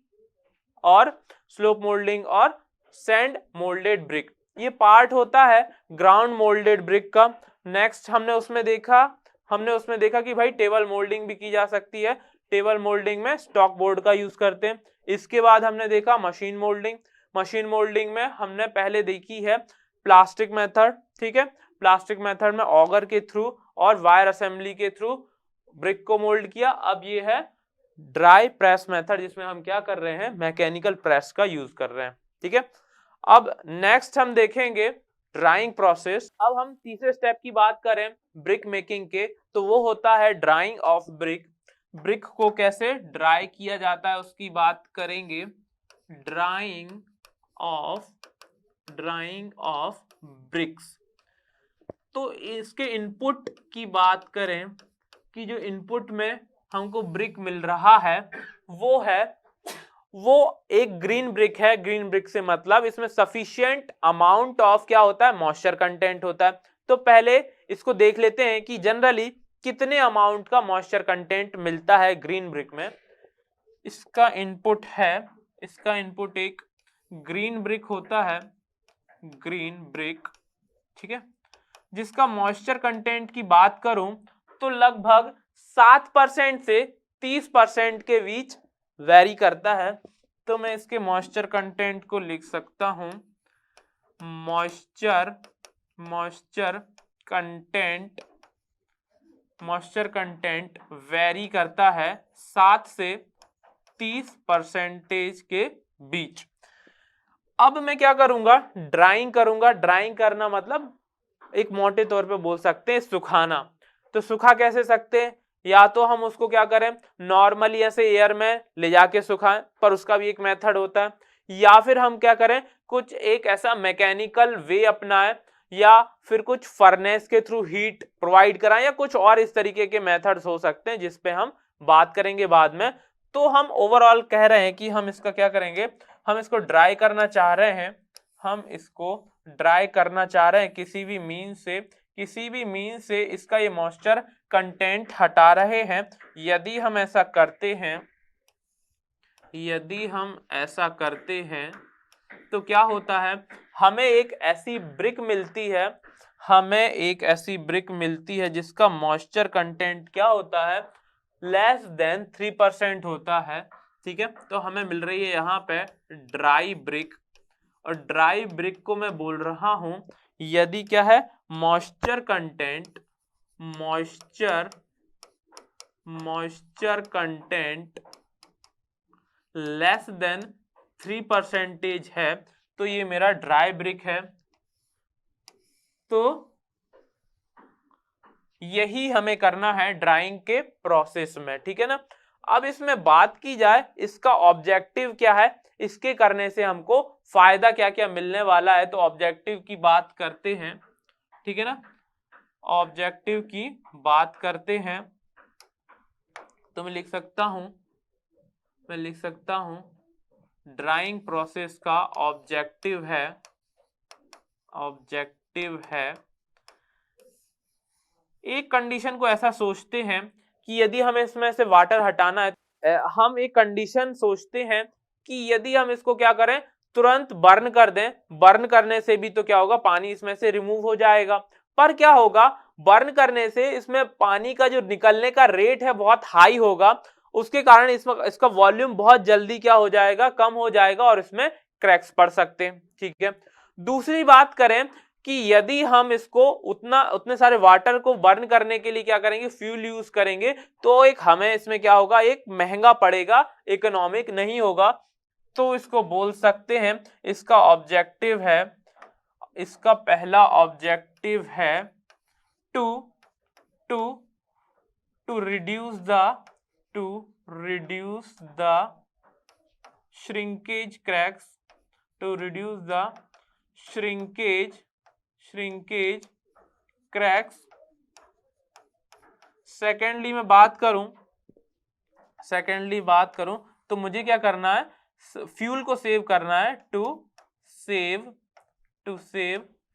S1: और सैंड मोल्डेड ब्रिक। ये पार्ट होता है ग्राउंड मोल्डेड ब्रिक का। नेक्स्ट हमने उसमें देखा कि भाई टेबल मोल्डिंग भी की जा सकती है। टेबल मोल्डिंग में स्टॉक बोर्ड का यूज करते हैं। इसके बाद हमने देखा मशीन मोल्डिंग। मशीन मोल्डिंग में हमने पहले देखी है प्लास्टिक मेथड, ठीक है। प्लास्टिक मेथड में ऑगर के थ्रू और वायर असेंबली के थ्रू ब्रिक को मोल्ड किया। अब ये है ड्राई प्रेस मेथड, जिसमें हम क्या कर रहे हैं, मैकेनिकल प्रेस का यूज कर रहे हैं, ठीक है। अब नेक्स्ट हम देखेंगे ड्राइंग प्रोसेस। अब हम तीसरे स्टेप की बात करें ब्रिक मेकिंग के, तो वो होता है ड्राइंग ऑफ ब्रिक। ब्रिक को कैसे ड्राई किया जाता है उसकी बात करेंगे, ड्राइंग ऑफ ब्रिक्स। तो इसके इनपुट की बात करें कि जो इनपुट में हमको ब्रिक मिल रहा है वो एक ग्रीन ब्रिक है। ग्रीन ब्रिक से मतलब इसमें सफिशिएंट अमाउंट ऑफ क्या होता है, मॉइस्चर कंटेंट होता है। तो पहले इसको देख लेते हैं कि जनरली कितने अमाउंट का मॉइस्चर कंटेंट मिलता है ग्रीन ब्रिक में। इसका इनपुट एक ग्रीन ब्रिक होता है, ग्रीन ब्रिक, ठीक है, जिसका मॉइस्चर कंटेंट की बात करूं तो लगभग 7% से 30% के बीच वेरी करता है। तो मैं इसके मॉइस्चर कंटेंट को लिख सकता हूं, मॉइस्चर कंटेंट वेरी करता है 7 से 30% के बीच। अब मैं क्या करूंगा, ड्राइंग करूंगा। ड्राइंग करना मतलब एक मोटे तौर पे बोल सकते हैं सुखाना। तो सुखा कैसे सकते हैं, या तो हम उसको क्या करें, नॉर्मली ऐसे एयर में ले जाके सुखाएं, पर उसका भी एक मेथड होता है, या फिर हम क्या करें, कुछ एक ऐसा मैकेनिकल वे अपनाएं, या फिर कुछ फर्नेस के थ्रू हीट प्रोवाइड कराएं, या कुछ और इस तरीके के मेथड्स हो सकते हैं जिस पे हम बात करेंगे बाद में। तो हम ओवरऑल कह रहे हैं कि हम इसका क्या करेंगे, हम इसको ड्राई करना चाह रहे हैं, किसी भी मीन से इसका ये मॉइस्चर कंटेंट हटा रहे हैं। यदि हम ऐसा करते हैं तो क्या होता है, हमें एक ऐसी ब्रिक मिलती है जिसका मॉइस्चर कंटेंट क्या होता है, लेस देन 3% होता है, ठीक है। तो हमें मिल रही है यहाँ पे ड्राई ब्रिक, और ड्राई ब्रिक को मैं बोल रहा हूं यदि क्या है, मॉइस्चर कंटेंट लेस देन 3% है, तो ये मेरा ड्राई ब्रिक है। तो यही हमें करना है ड्राइंग के प्रोसेस में, ठीक है ना। अब इसमें बात की जाए इसका ऑब्जेक्टिव क्या है, इसके करने से हमको फायदा क्या क्या मिलने वाला है, तो ऑब्जेक्टिव की बात करते हैं, ठीक है ना। ऑब्जेक्टिव की बात करते हैं तो मैं लिख सकता हूं ड्राइंग प्रोसेस का ऑब्जेक्टिव है एक कंडीशन को ऐसा सोचते हैं कि यदि हमें इसमें से वाटर हटाना है, हम एक कंडीशन सोचते हैं कि यदि हम इसको क्या करें, तुरंत बर्न कर दें। बर्न करने से भी तो क्या होगा, पानी इसमें से रिमूव हो जाएगा। पर क्या होगा, बर्न करने से इसमें पानी का जो निकलने का रेट है बहुत हाई होगा, उसके कारण इसका वॉल्यूम बहुत जल्दी क्या हो जाएगा, कम हो जाएगा और इसमें क्रैक्स पड़ सकते हैं। ठीक है, दूसरी बात करें कि यदि हम इसको उतने सारे वाटर को बर्न करने के लिए क्या करेंगे, फ्यूल यूज करेंगे, तो एक हमें इसमें क्या होगा, एक महंगा पड़ेगा, इकोनॉमिक नहीं होगा। तो इसको बोल सकते हैं, इसका ऑब्जेक्टिव है, इसका पहला ऑब्जेक्टिव है to to to reduce the shrinkage cracks, to reduce the shrinkage cracks. Secondly मैं बात करूं तो मुझे क्या करना है, फ्यूल को सेव करना है, टू सेव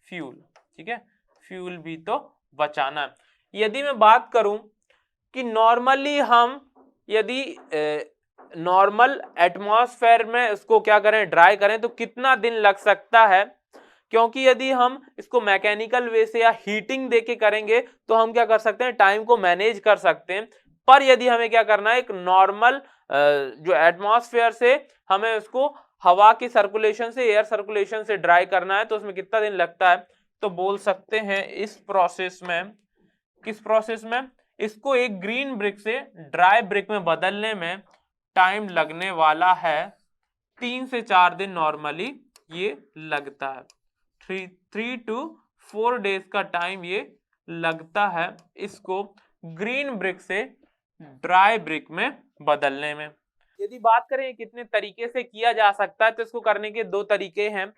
S1: फ्यूल। ठीक है, फ्यूल भी तो बचाना है। यदि मैं बात करूं कि नॉर्मली हम यदि नॉर्मल एटमॉस्फेयर में इसको क्या करें, ड्राई करें, तो कितना दिन लग सकता है, क्योंकि यदि हम इसको मैकेनिकल वे से या हीटिंग देके करेंगे तो हम क्या कर सकते हैं, टाइम को मैनेज कर सकते हैं। पर यदि हमें क्या करना है, एक नॉर्मल जो एटमॉस्फेयर से हमें उसको हवा की सर्कुलेशन से, एयर सर्कुलेशन से ड्राई करना है, तो उसमें कितना दिन लगता है, तो बोल सकते हैं इस प्रोसेस में, किस प्रोसेस में, इसको एक ग्रीन ब्रिक से ड्राई ब्रिक में बदलने में टाइम लगने वाला है 3 से 4 दिन नॉर्मली ये लगता है। 3 to 4 डेज का टाइम ये लगता है इसको ग्रीन ब्रिक से ड्राई ब्रिक में बदलने में। यदि बात करें कितने तरीके से किया जा सकता है, तो इसको करने के 2 तरीके हैं।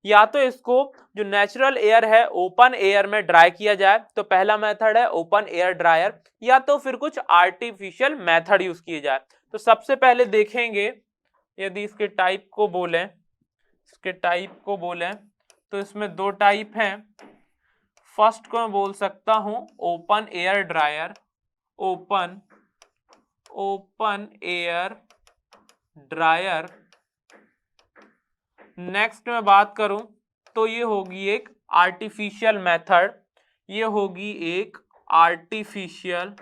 S1: या तो इसको जो नेचुरल एयर है ओपन एयर में ड्राई किया जाए, तो पहला मेथड है ओपन एयर ड्रायर, या तो फिर कुछ आर्टिफिशियल मेथड यूज किए जाए। तो सबसे पहले देखेंगे, यदि इसके टाइप को बोलें तो इसमें 2 टाइप हैं। फर्स्ट को मैं बोल सकता हूं open air dryer, open air dryer. Next में बात करूं तो ये होगी एक आर्टिफिशियल मेथड, ये होगी एक आर्टिफिशियल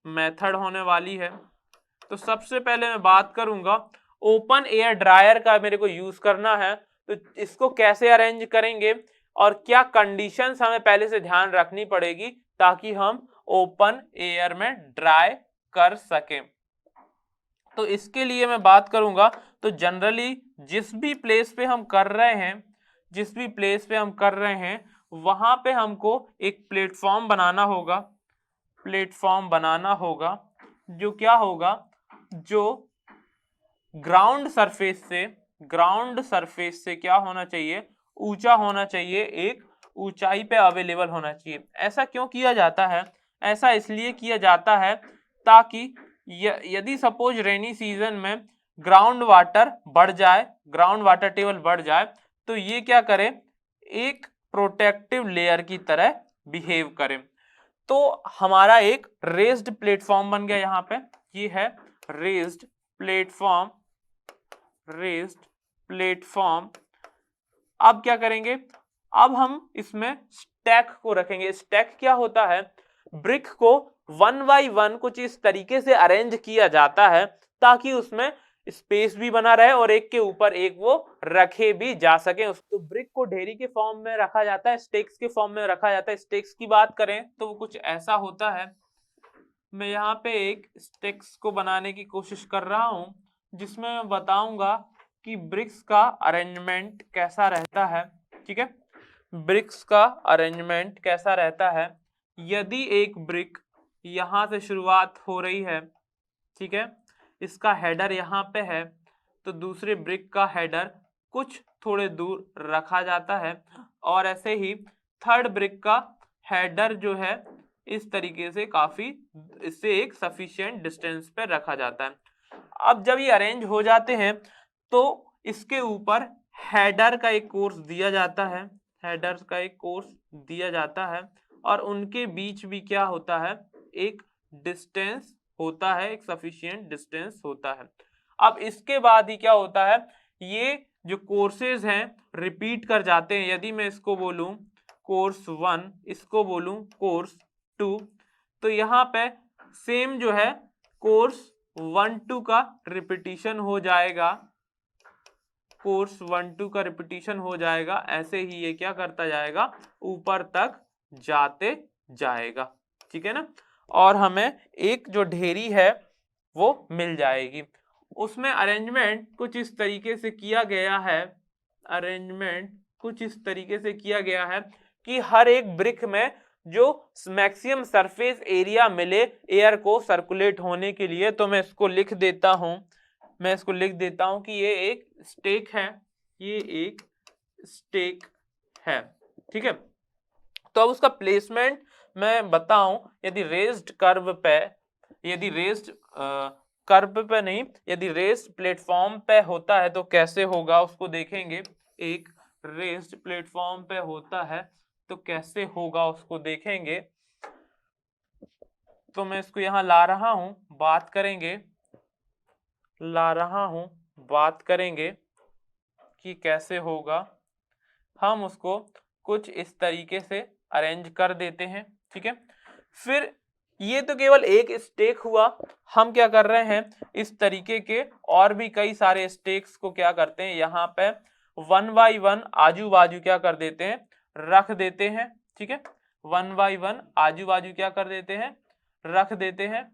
S1: मेथड होने वाली है। तो सबसे पहले मैं बात करूंगा ओपन एयर ड्रायर का, मेरे को यूज करना है, तो इसको कैसे अरेंज करेंगे और क्या कंडीशंस हमें पहले से ध्यान रखनी पड़ेगी ताकि हम ओपन एयर में ड्राई कर सकें। तो इसके लिए मैं बात करूंगा, तो जनरली जिस भी प्लेस पे हम कर रहे हैं वहां पे हमको एक प्लेटफॉर्म बनाना होगा, जो क्या होगा, जो ग्राउंड सरफेस से क्या होना चाहिए, ऊंचा होना चाहिए, एक ऊंचाई पे अवेलेबल होना चाहिए। ऐसा क्यों किया जाता है? ऐसा इसलिए किया जाता है ताकि यदि सपोज रेनी सीजन में ग्राउंड वाटर टेबल बढ़ जाए, तो ये क्या करे, एक प्रोटेक्टिव लेयर की तरह बिहेव करे। तो हमारा एक रेज्ड प्लेटफॉर्म बन गया, यहाँ पे ये है रेज्ड प्लेटफॉर्म। अब क्या करेंगे, अब हम इसमें स्टैक को रखेंगे। स्टैक क्या होता है, ब्रिक को 1 बाय 1 कुछ इस तरीके से अरेंज किया जाता है ताकि उसमें स्पेस भी बना रहे और एक के ऊपर एक वो रखे भी जा सके। तो ब्रिक को ढेरी के फॉर्म में रखा जाता है, स्टेक्स के फॉर्म में रखा जाता है। स्टेक्स की बात करें तो वो कुछ ऐसा होता है, मैं यहाँ पे एक स्टेक्स को बनाने की कोशिश कर रहा हूँ, जिसमें मैं बताऊंगा कि ब्रिक्स का अरेंजमेंट कैसा रहता है। ठीक है, ब्रिक्स का अरेंजमेंट कैसा रहता है, यदि एक ब्रिक यहाँ से शुरुआत हो रही है, ठीक है, इसका हेडर यहाँ पे है, तो दूसरे ब्रिक का हेडर कुछ थोड़े दूर रखा जाता है, और ऐसे ही थर्ड ब्रिक का हेडर जो है इस तरीके से काफी इससे एक सफिशिएंट डिस्टेंस पे रखा जाता है। अब जब ये अरेंज हो जाते हैं तो इसके ऊपर हेडर का एक कोर्स दिया जाता है, और उनके बीच भी क्या होता है, एक डिस्टेंस होता है, एक सफिशिएंट डिस्टेंस होता है। अब इसके बाद ही क्या होता है, ये जो कोर्सेज हैं रिपीट कर जाते हैं। यदि मैं इसको बोलूं कोर्स 1, इसको बोलूं कोर्स 2, तो यहाँ पे सेम जो है कोर्स 1-2 का रिपीटिशन हो जाएगा, कोर्स 1-2 का रिपीटिशन हो जाएगा। ऐसे ही ये क्या करता जाएगा, ऊपर तक जाते जाएगा, ठीक है ना। और हमें एक जो ढेरी है वो मिल जाएगी। उसमें अरेंजमेंट कुछ इस तरीके से किया गया है, अरेंजमेंट कुछ इस तरीके से किया गया है कि हर एक ब्रिक में जो मैक्सिमम सरफेस एरिया मिले एयर को सर्कुलेट होने के लिए। तो मैं इसको लिख देता हूं, मैं इसको लिख देता हूं कि ये एक स्टेक है, ये एक स्टेक है, ठीक है। तो अब उसका प्लेसमेंट मैं बताऊं, यदि रेज्ड कर्व पे, यदि रेज्ड कर्व पे नहीं, यदि रेज्ड प्लेटफॉर्म पे होता है तो कैसे होगा उसको देखेंगे। एक रेज्ड प्लेटफॉर्म पे होता है तो कैसे होगा उसको देखेंगे। तो मैं इसको यहां ला रहा हूं, बात करेंगे, ला रहा हूं, बात करेंगे कि कैसे होगा। हम उसको कुछ इस तरीके से अरेंज कर देते हैं, ठीक है। फिर ये तो केवल एक स्टेक हुआ, हम क्या कर रहे हैं, इस तरीके के और भी कई सारे स्टेक्स को क्या करते हैं, यहाँ पे 1 बाई 1 आजू बाजू क्या कर देते हैं, रख देते हैं, ठीक है। 1 बाई 1 आजू बाजू क्या कर देते हैं, रख देते हैं।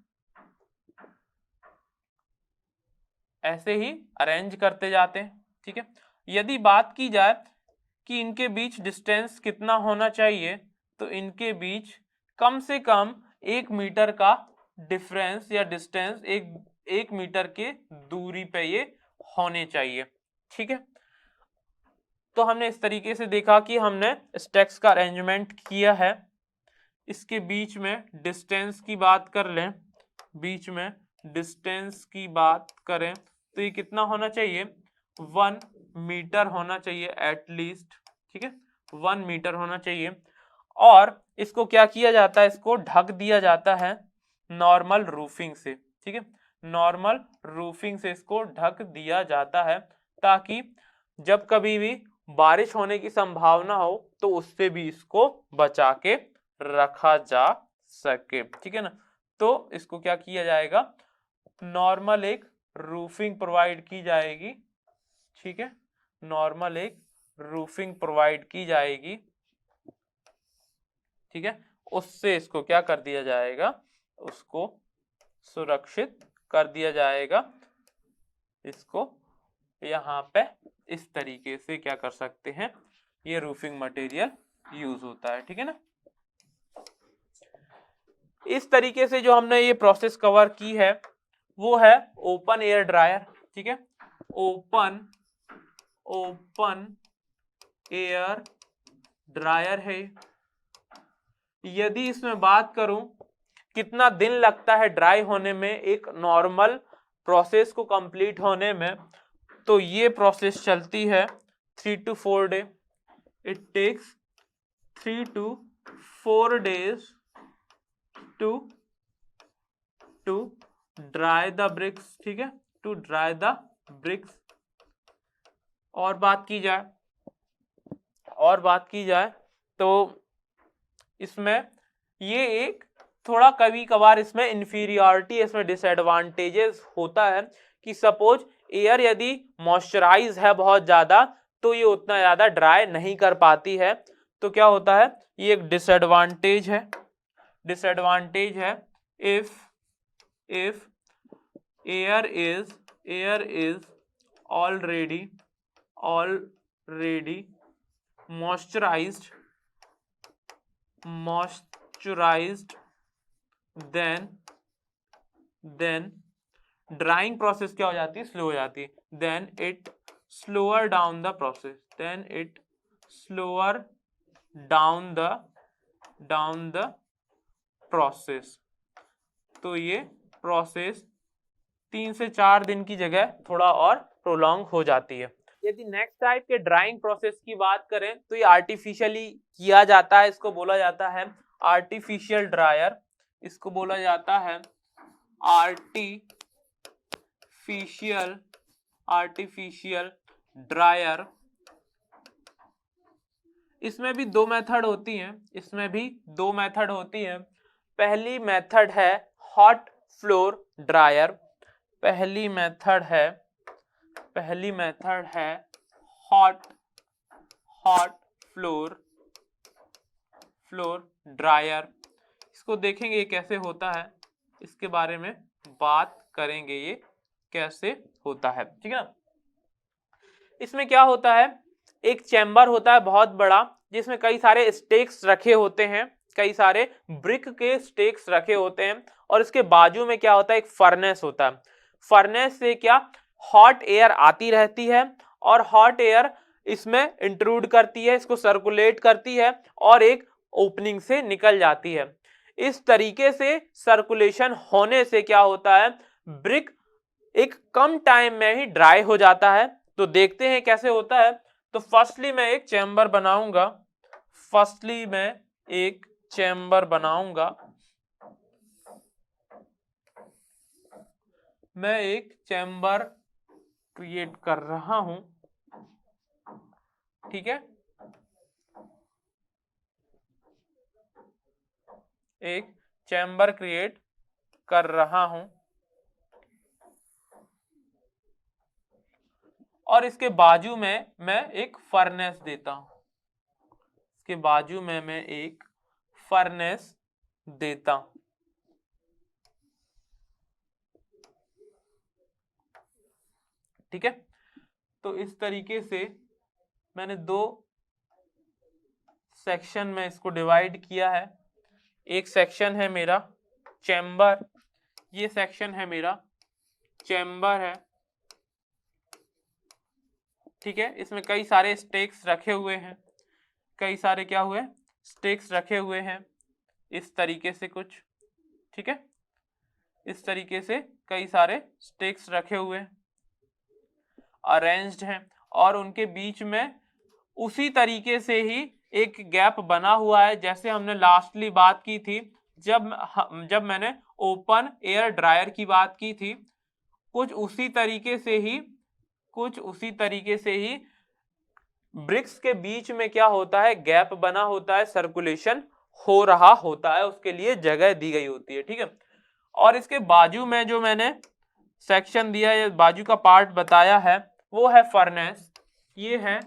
S1: ऐसे ही अरेंज करते जाते हैं, ठीक है। यदि बात की जाए कि इनके बीच डिस्टेंस कितना होना चाहिए, तो इनके बीच कम से कम 1 मीटर का डिफरेंस या डिस्टेंस, एक मीटर के दूरी पे ये होने चाहिए, ठीक है। तो हमने इस तरीके से देखा कि हमने स्टैक्स का अरेंजमेंट किया है। इसके बीच में डिस्टेंस की बात कर लें, बीच में डिस्टेंस की बात करें तो ये कितना होना चाहिए, 1 मीटर होना चाहिए एटलीस्ट, ठीक है, 1 मीटर होना चाहिए। और इसको क्या किया जाता है, इसको ढक दिया जाता है नॉर्मल रूफिंग से, ठीक है। नॉर्मल रूफिंग से इसको ढक दिया जाता है ताकि जब कभी भी बारिश होने की संभावना हो तो उससे भी इसको बचा के रखा जा सके, ठीक है ना। तो इसको क्या किया जाएगा, नॉर्मल एक रूफिंग प्रोवाइड की जाएगी, ठीक है। नॉर्मल एक रूफिंग प्रोवाइड की जाएगी, ठीक है। उससे इसको क्या कर दिया जाएगा, उसको सुरक्षित कर दिया जाएगा। इसको यहाँ पे इस तरीके से क्या कर सकते हैं, ये रूफिंग मटेरियल यूज होता है, ठीक है ना। इस तरीके से जो हमने ये प्रोसेस कवर की है वो है ओपन एयर ड्रायर, ठीक है। ओपन एयर ड्रायर है। यदि इसमें बात करूं कितना दिन लगता है ड्राई होने में, एक नॉर्मल प्रोसेस को कंप्लीट होने में, तो ये प्रोसेस चलती है 3 to 4 day. It takes 3 to 4 days to dry the bricks, ठीक है, टू ड्राई द ब्रिक्स। और बात की जाए तो इसमें ये एक थोड़ा कभी कभार इसमें इंफीरियरिटी, इसमें डिसएडवांटेजेस होता है कि सपोज एयर यदि मॉइस्चराइज है बहुत ज्यादा तो ये उतना ज्यादा ड्राई नहीं कर पाती है। तो क्या होता है, ये एक डिसएडवांटेज है, डिसएडवांटेज है। If air is already moisturized then drying process क्या हो जाती है, स्लो हो जाती है। Then it slower down the process, then it slower down the process. तो ये प्रोसेस 3 से 4 दिन की जगह थोड़ा और प्रोलॉन्ग हो जाती है। यदि नेक्स्ट टाइप के ड्राइंग प्रोसेस की बात करें तो ये आर्टिफिशियली किया जाता है, इसको बोला जाता है आर्टिफिशियल ड्रायर, इसको बोला जाता है आर्टिफिशियल ड्रायर। इसमें भी 2 मेथड होती हैं, इसमें भी 2 मेथड होती हैं। पहली मेथड है हॉट फ्लोर ड्रायर, पहली मेथड है हॉट फ्लोर ड्रायर। इसको देखेंगे ये कैसे होता है, इसके बारे में बात करेंगे ये कैसे होता है, ठीक है ना। इसमें क्या होता है, एक चैम्बर होता है बहुत बड़ा, जिसमें कई सारे स्टेक्स रखे होते हैं, कई सारे ब्रिक के स्टेक्स रखे होते हैं, और इसके बाजू में क्या होता है, एक फर्नेस होता है। फर्नेस से क्या हॉट एयर आती रहती है, और हॉट एयर इसमें इंट्रूड करती है, इसको सर्कुलेट करती है, और एक ओपनिंग से निकल जाती है। इस तरीके से सर्कुलेशन होने से क्या होता है, ब्रिक एक कम टाइम में ही ड्राई हो जाता है। तो देखते हैं कैसे होता है। तो फर्स्टली मैं एक चैम्बर बनाऊंगा, मैं एक चैम्बर क्रिएट कर रहा हूं, ठीक है, एक चैम्बर क्रिएट कर रहा हूं, और इसके बाजू में मैं एक फर्नेस देता हूं, इसके बाजू में मैं एक फर्नेस देता हूं, ठीक है। तो इस तरीके से मैंने दो सेक्शन में इसको डिवाइड किया है। एक सेक्शन है मेरा चैम्बर, ये सेक्शन है मेरा चैम्बर है, ठीक है। इसमें कई सारे स्टेक्स रखे हुए हैं, कई सारे क्या हुए स्टेक्स रखे हुए हैं, इस तरीके से कुछ, ठीक है, इस तरीके से कई सारे स्टेक्स रखे हुए हैं, अरेंज्ड हैं, और उनके बीच में उसी तरीके से ही एक गैप बना हुआ है, जैसे हमने लास्टली बात की थी जब मैंने ओपन एयर ड्रायर की बात की थी। कुछ उसी तरीके से ही ब्रिक्स के बीच में क्या होता है, गैप बना होता है, सर्कुलेशन हो रहा होता है, उसके लिए जगह दी गई होती है, ठीक है। और इसके बाजू में जो मैंने सेक्शन दिया है, बाजू का पार्ट बताया है, वो है फर्नेस, ये है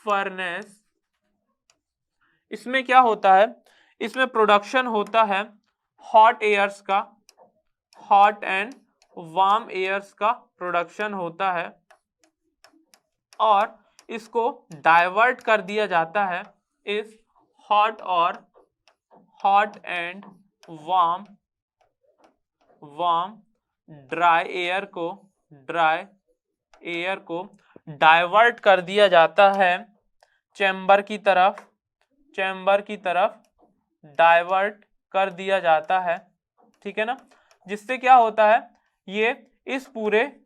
S1: फर्नेस। इसमें क्या होता है, इसमें प्रोडक्शन होता है हॉट एयर्स का, हॉट एंड वार्म एयर्स का प्रोडक्शन होता है, और इसको डाइवर्ट कर दिया जाता है इस hot and warm dry air को डाइवर्ट कर दिया जाता है चैम्बर की तरफ डाइवर्ट कर दिया जाता है, ठीक है ना। जिससे क्या होता है, ये इस पूरे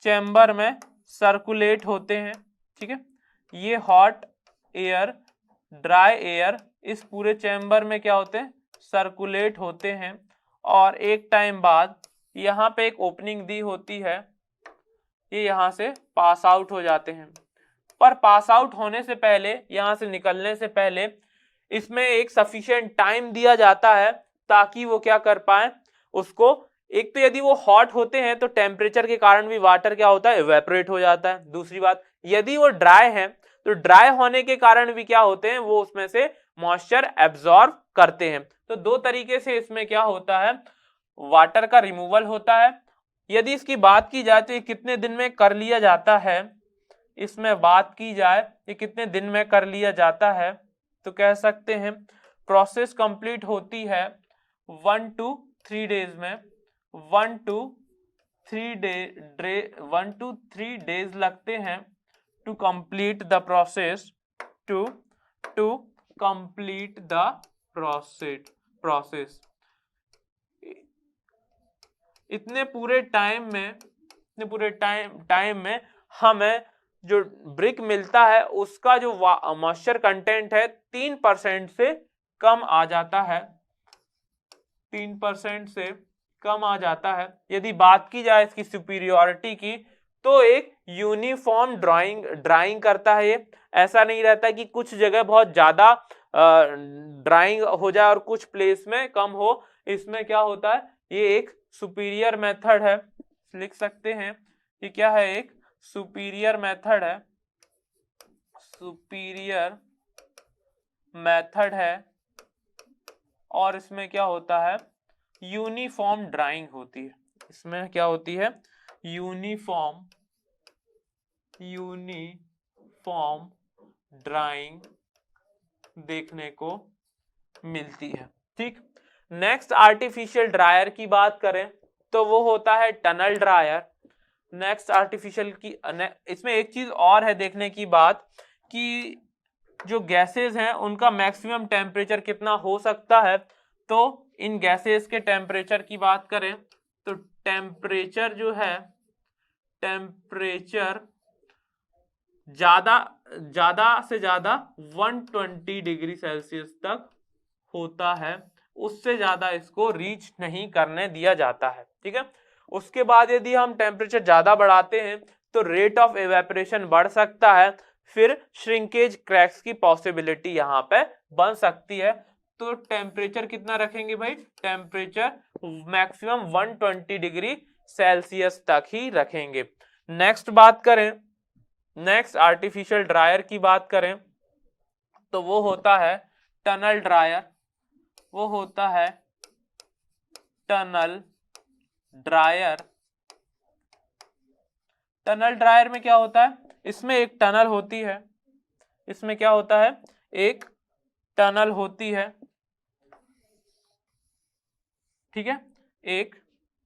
S1: चैम्बर में सर्कुलेट होते हैं, ठीक है। ये हॉट एयर ड्राई एयर इस पूरे चैम्बर में क्या होते हैं, सर्कुलेट होते हैं, और एक टाइम बाद यहाँ पे एक ओपनिंग दी होती है, ये यहाँ से पास आउट हो जाते हैं। पर पास आउट होने से पहले, यहाँ से निकलने से पहले, इसमें एक सफिशिएंट टाइम दिया जाता है ताकि वो क्या कर पाए उसको। एक तो यदि वो हॉट होते हैं तो टेम्परेचर के कारण भी वाटर क्या होता है, इवेपोरेट हो जाता है। दूसरी बात, यदि वो ड्राई है तो ड्राई होने के कारण भी क्या होते हैं, वो उसमें से मॉइस्चर एब्जॉर्ब करते हैं। तो दो तरीके से इसमें क्या होता है, वाटर का रिमूवल होता है। यदि इसकी बात की जाए तो ये कितने दिन में कर लिया जाता है, इसमें बात की जाए ये कितने दिन में कर लिया जाता है, तो कह सकते हैं प्रोसेस कंप्लीट होती है 1 to 3 डेज में। 1 to 3 डेज लगते हैं to complete the process, to complete the process. इतने पूरे टाइम में हमें जो ब्रिक मिलता है उसका जो मॉइस्चर कंटेंट है 3% से कम आ जाता है, 3% से कम आ जाता है। यदि बात की जाए इसकी सुपीरियॉरिटी की, तो एक यूनिफॉर्म ड्राइंग करता है ये। ऐसा नहीं रहता कि कुछ जगह बहुत ज्यादा ड्राइंग हो जाए और कुछ प्लेस में कम हो, इसमें क्या होता है, ये एक सुपीरियर मेथड है, लिख सकते हैं कि क्या है, एक सुपीरियर मेथड है, सुपीरियर मेथड है। और इसमें क्या होता है, यूनिफॉर्म ड्राइंग होती है, इसमें क्या होती है, यूनिफॉर्म ड्राइंग देखने को मिलती है। ठीक, नेक्स्ट आर्टिफिशियल ड्रायर की बात करें तो वो होता है टनल ड्रायर। नेक्स्ट आर्टिफिशियल की इसमें एक चीज और है देखने की बात कि जो गैसेस हैं उनका मैक्सिमम टेम्परेचर कितना हो सकता है। तो इन गैसेस के टेम्परेचर की बात करें तो टेम्परेचर जो है, टेम्परेचर ज्यादा से ज्यादा 120 डिग्री सेल्सियस तक होता है, उससे ज्यादा इसको रीच नहीं करने दिया जाता है। ठीक है, उसके बाद यदि हम टेम्परेचर ज्यादा बढ़ाते हैं तो रेट ऑफ एवेपोरेशन बढ़ सकता है, फिर श्रिंकेज क्रैक्स की पॉसिबिलिटी यहाँ पे बन सकती है। तो टेम्परेचर कितना रखेंगे भाई, टेम्परेचर मैक्सिमम 120 डिग्री सेल्सियस तक ही रखेंगे। नेक्स्ट बात करें, नेक्स्ट आर्टिफिशियल ड्रायर की बात करें तो वो होता है टनल ड्रायर, वो होता है टनल ड्रायर। टनल ड्रायर में क्या होता है, इसमें एक टनल होती है, इसमें क्या होता है, एक टनल होती है। ठीक है, एक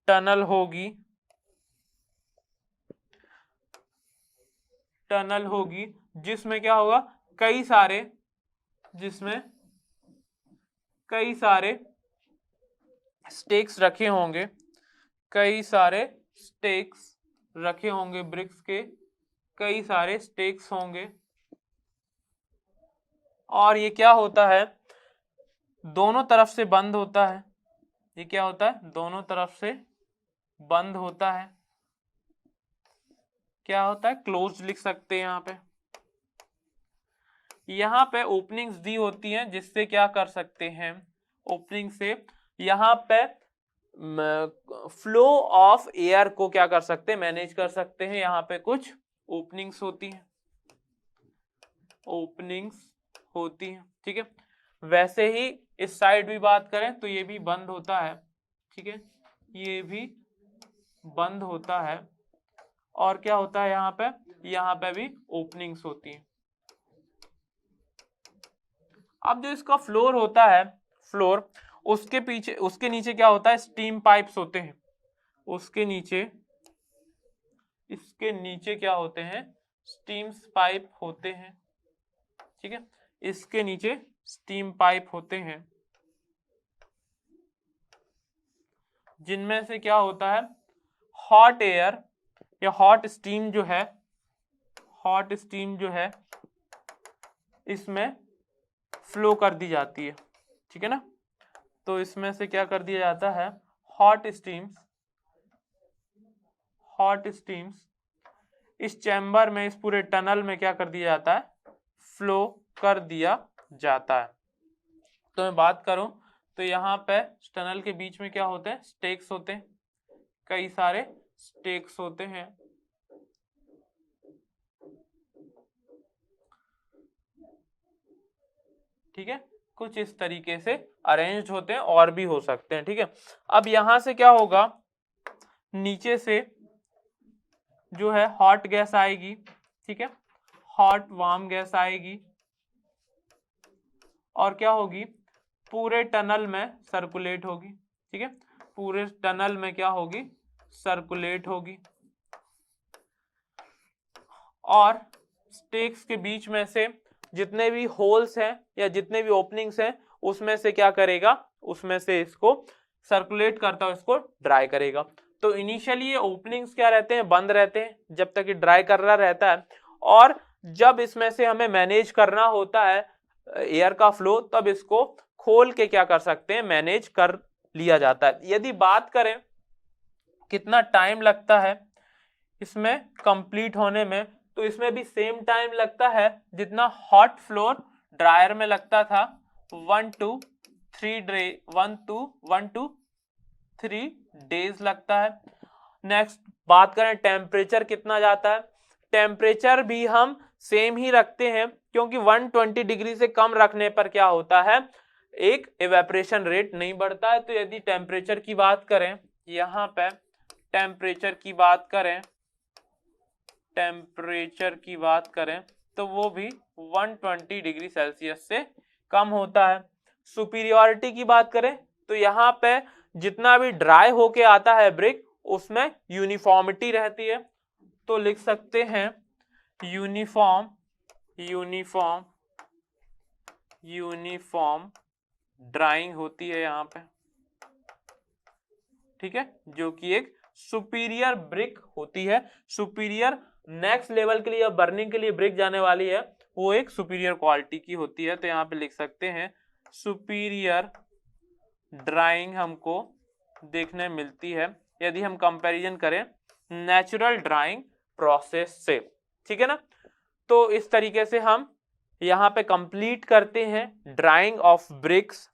S1: टनल होगी, टनल होगी जिसमें क्या होगा, जिसमें कई सारे स्टेक्स रखे होंगे, कई सारे स्टेक्स रखे होंगे, ब्रिक्स के कई सारे स्टेक्स होंगे। और ये क्या होता है, दोनों तरफ से बंद होता है, ये क्या होता है, दोनों तरफ से बंद होता है, क्या होता है, क्लोज लिख सकते हैं। यहाँ पे ओपनिंग्स दी होती हैं जिससे क्या कर सकते हैं, ओपनिंग से यहाँ पे फ्लो ऑफ एयर को क्या कर सकते हैं, मैनेज कर सकते हैं। यहाँ पे कुछ ओपनिंग्स होती हैं, ओपनिंग्स होती हैं। ठीक है, वैसे ही इस साइड भी बात करें तो ये भी बंद होता है। ठीक है, ये भी बंद होता है। और क्या होता है, यहाँ पे भी ओपनिंग्स होती हैं। अब जो इसका फ्लोर होता है, फ्लोर, उसके पीछे, उसके नीचे क्या होता है, स्टीम पाइप्स होते हैं, उसके नीचे, इसके नीचे क्या होते हैं, स्टीम पाइप होते हैं। ठीक है, इसके नीचे स्टीम पाइप होते हैं जिनमें से क्या होता है, हॉट एयर या हॉट स्टीम जो है, हॉट स्टीम जो है इसमें फ्लो कर दी जाती है। ठीक है ना, तो इसमें से क्या कर दिया जाता है, हॉट स्टीम्स, हॉट स्टीम्स इस चैम्बर में, इस पूरे टनल में क्या कर दिया जाता है, फ्लो कर दिया जाता है। तो मैं बात करूं तो यहाँ पे टनल के बीच में क्या होते हैं, स्टेक्स होते हैं, कई सारे स्टेक्स होते हैं। ठीक है, कुछ इस तरीके से अरेंज होते हैं, और भी हो सकते हैं। ठीक है, अब यहां से क्या होगा, नीचे से जो है हॉट गैस आएगी। ठीक है, हॉट वार्म गैस आएगी और क्या होगी, पूरे टनल में सर्कुलेट होगी। ठीक है, पूरे टनल में क्या होगी, सर्कुलेट होगी। और स्टेक्स के बीच में से जितने भी होल्स हैं या जितने भी ओपनिंग्स हैं उसमें से क्या करेगा, उसमें से इसको सर्कुलेट करता है, इसको ड्राई करेगा। तो इनिशियली ये ओपनिंग्स क्या रहते हैं, बंद रहते हैं जब तक ये ड्राई कर रहा रहता है। और जब इसमें से हमें मैनेज करना होता है एयर का फ्लो, तब इसको खोल के क्या कर सकते हैं, मैनेज कर लिया जाता है। यदि बात करें कितना टाइम लगता है इसमें कंप्लीट होने में, तो इसमें भी सेम टाइम लगता है जितना हॉट फ्लोर ड्रायर में लगता था 1 to 3 डेज लगता है। नेक्स्ट बात करें टेम्परेचर कितना जाता है, टेम्परेचर भी हम सेम ही रखते हैं क्योंकि 120 डिग्री से कम रखने पर क्या होता है, एक इवेपोरेशन रेट नहीं बढ़ता है। तो यदि टेम्परेचर की बात करें, यहाँ पे टेम्परेचर की बात करें तो वो भी 120 डिग्री सेल्सियस से कम होता है। सुपीरियॉरिटी की बात करें तो यहाँ पे जितना भी ड्राई होके आता है ब्रिक उसमें यूनिफॉर्मिटी रहती है, तो लिख सकते हैं यूनिफॉर्म ड्राइंग होती है यहाँ पे, ठीक है, जो कि एक सुपीरियर ब्रिक होती है। सुपीरियर नेक्स्ट लेवल के लिए या बर्निंग के लिए ब्रिक जाने वाली है, वो एक सुपीरियर क्वालिटी की होती है। तो यहाँ पे लिख सकते हैं सुपीरियर ड्राइंग हमको देखने मिलती है यदि हम कंपैरिजन करें नेचुरल ड्राइंग प्रोसेस से, ठीक है ना। तो इस तरीके से हम यहाँ पे कंप्लीट करते हैं ड्राइंग ऑफ ब्रिक्स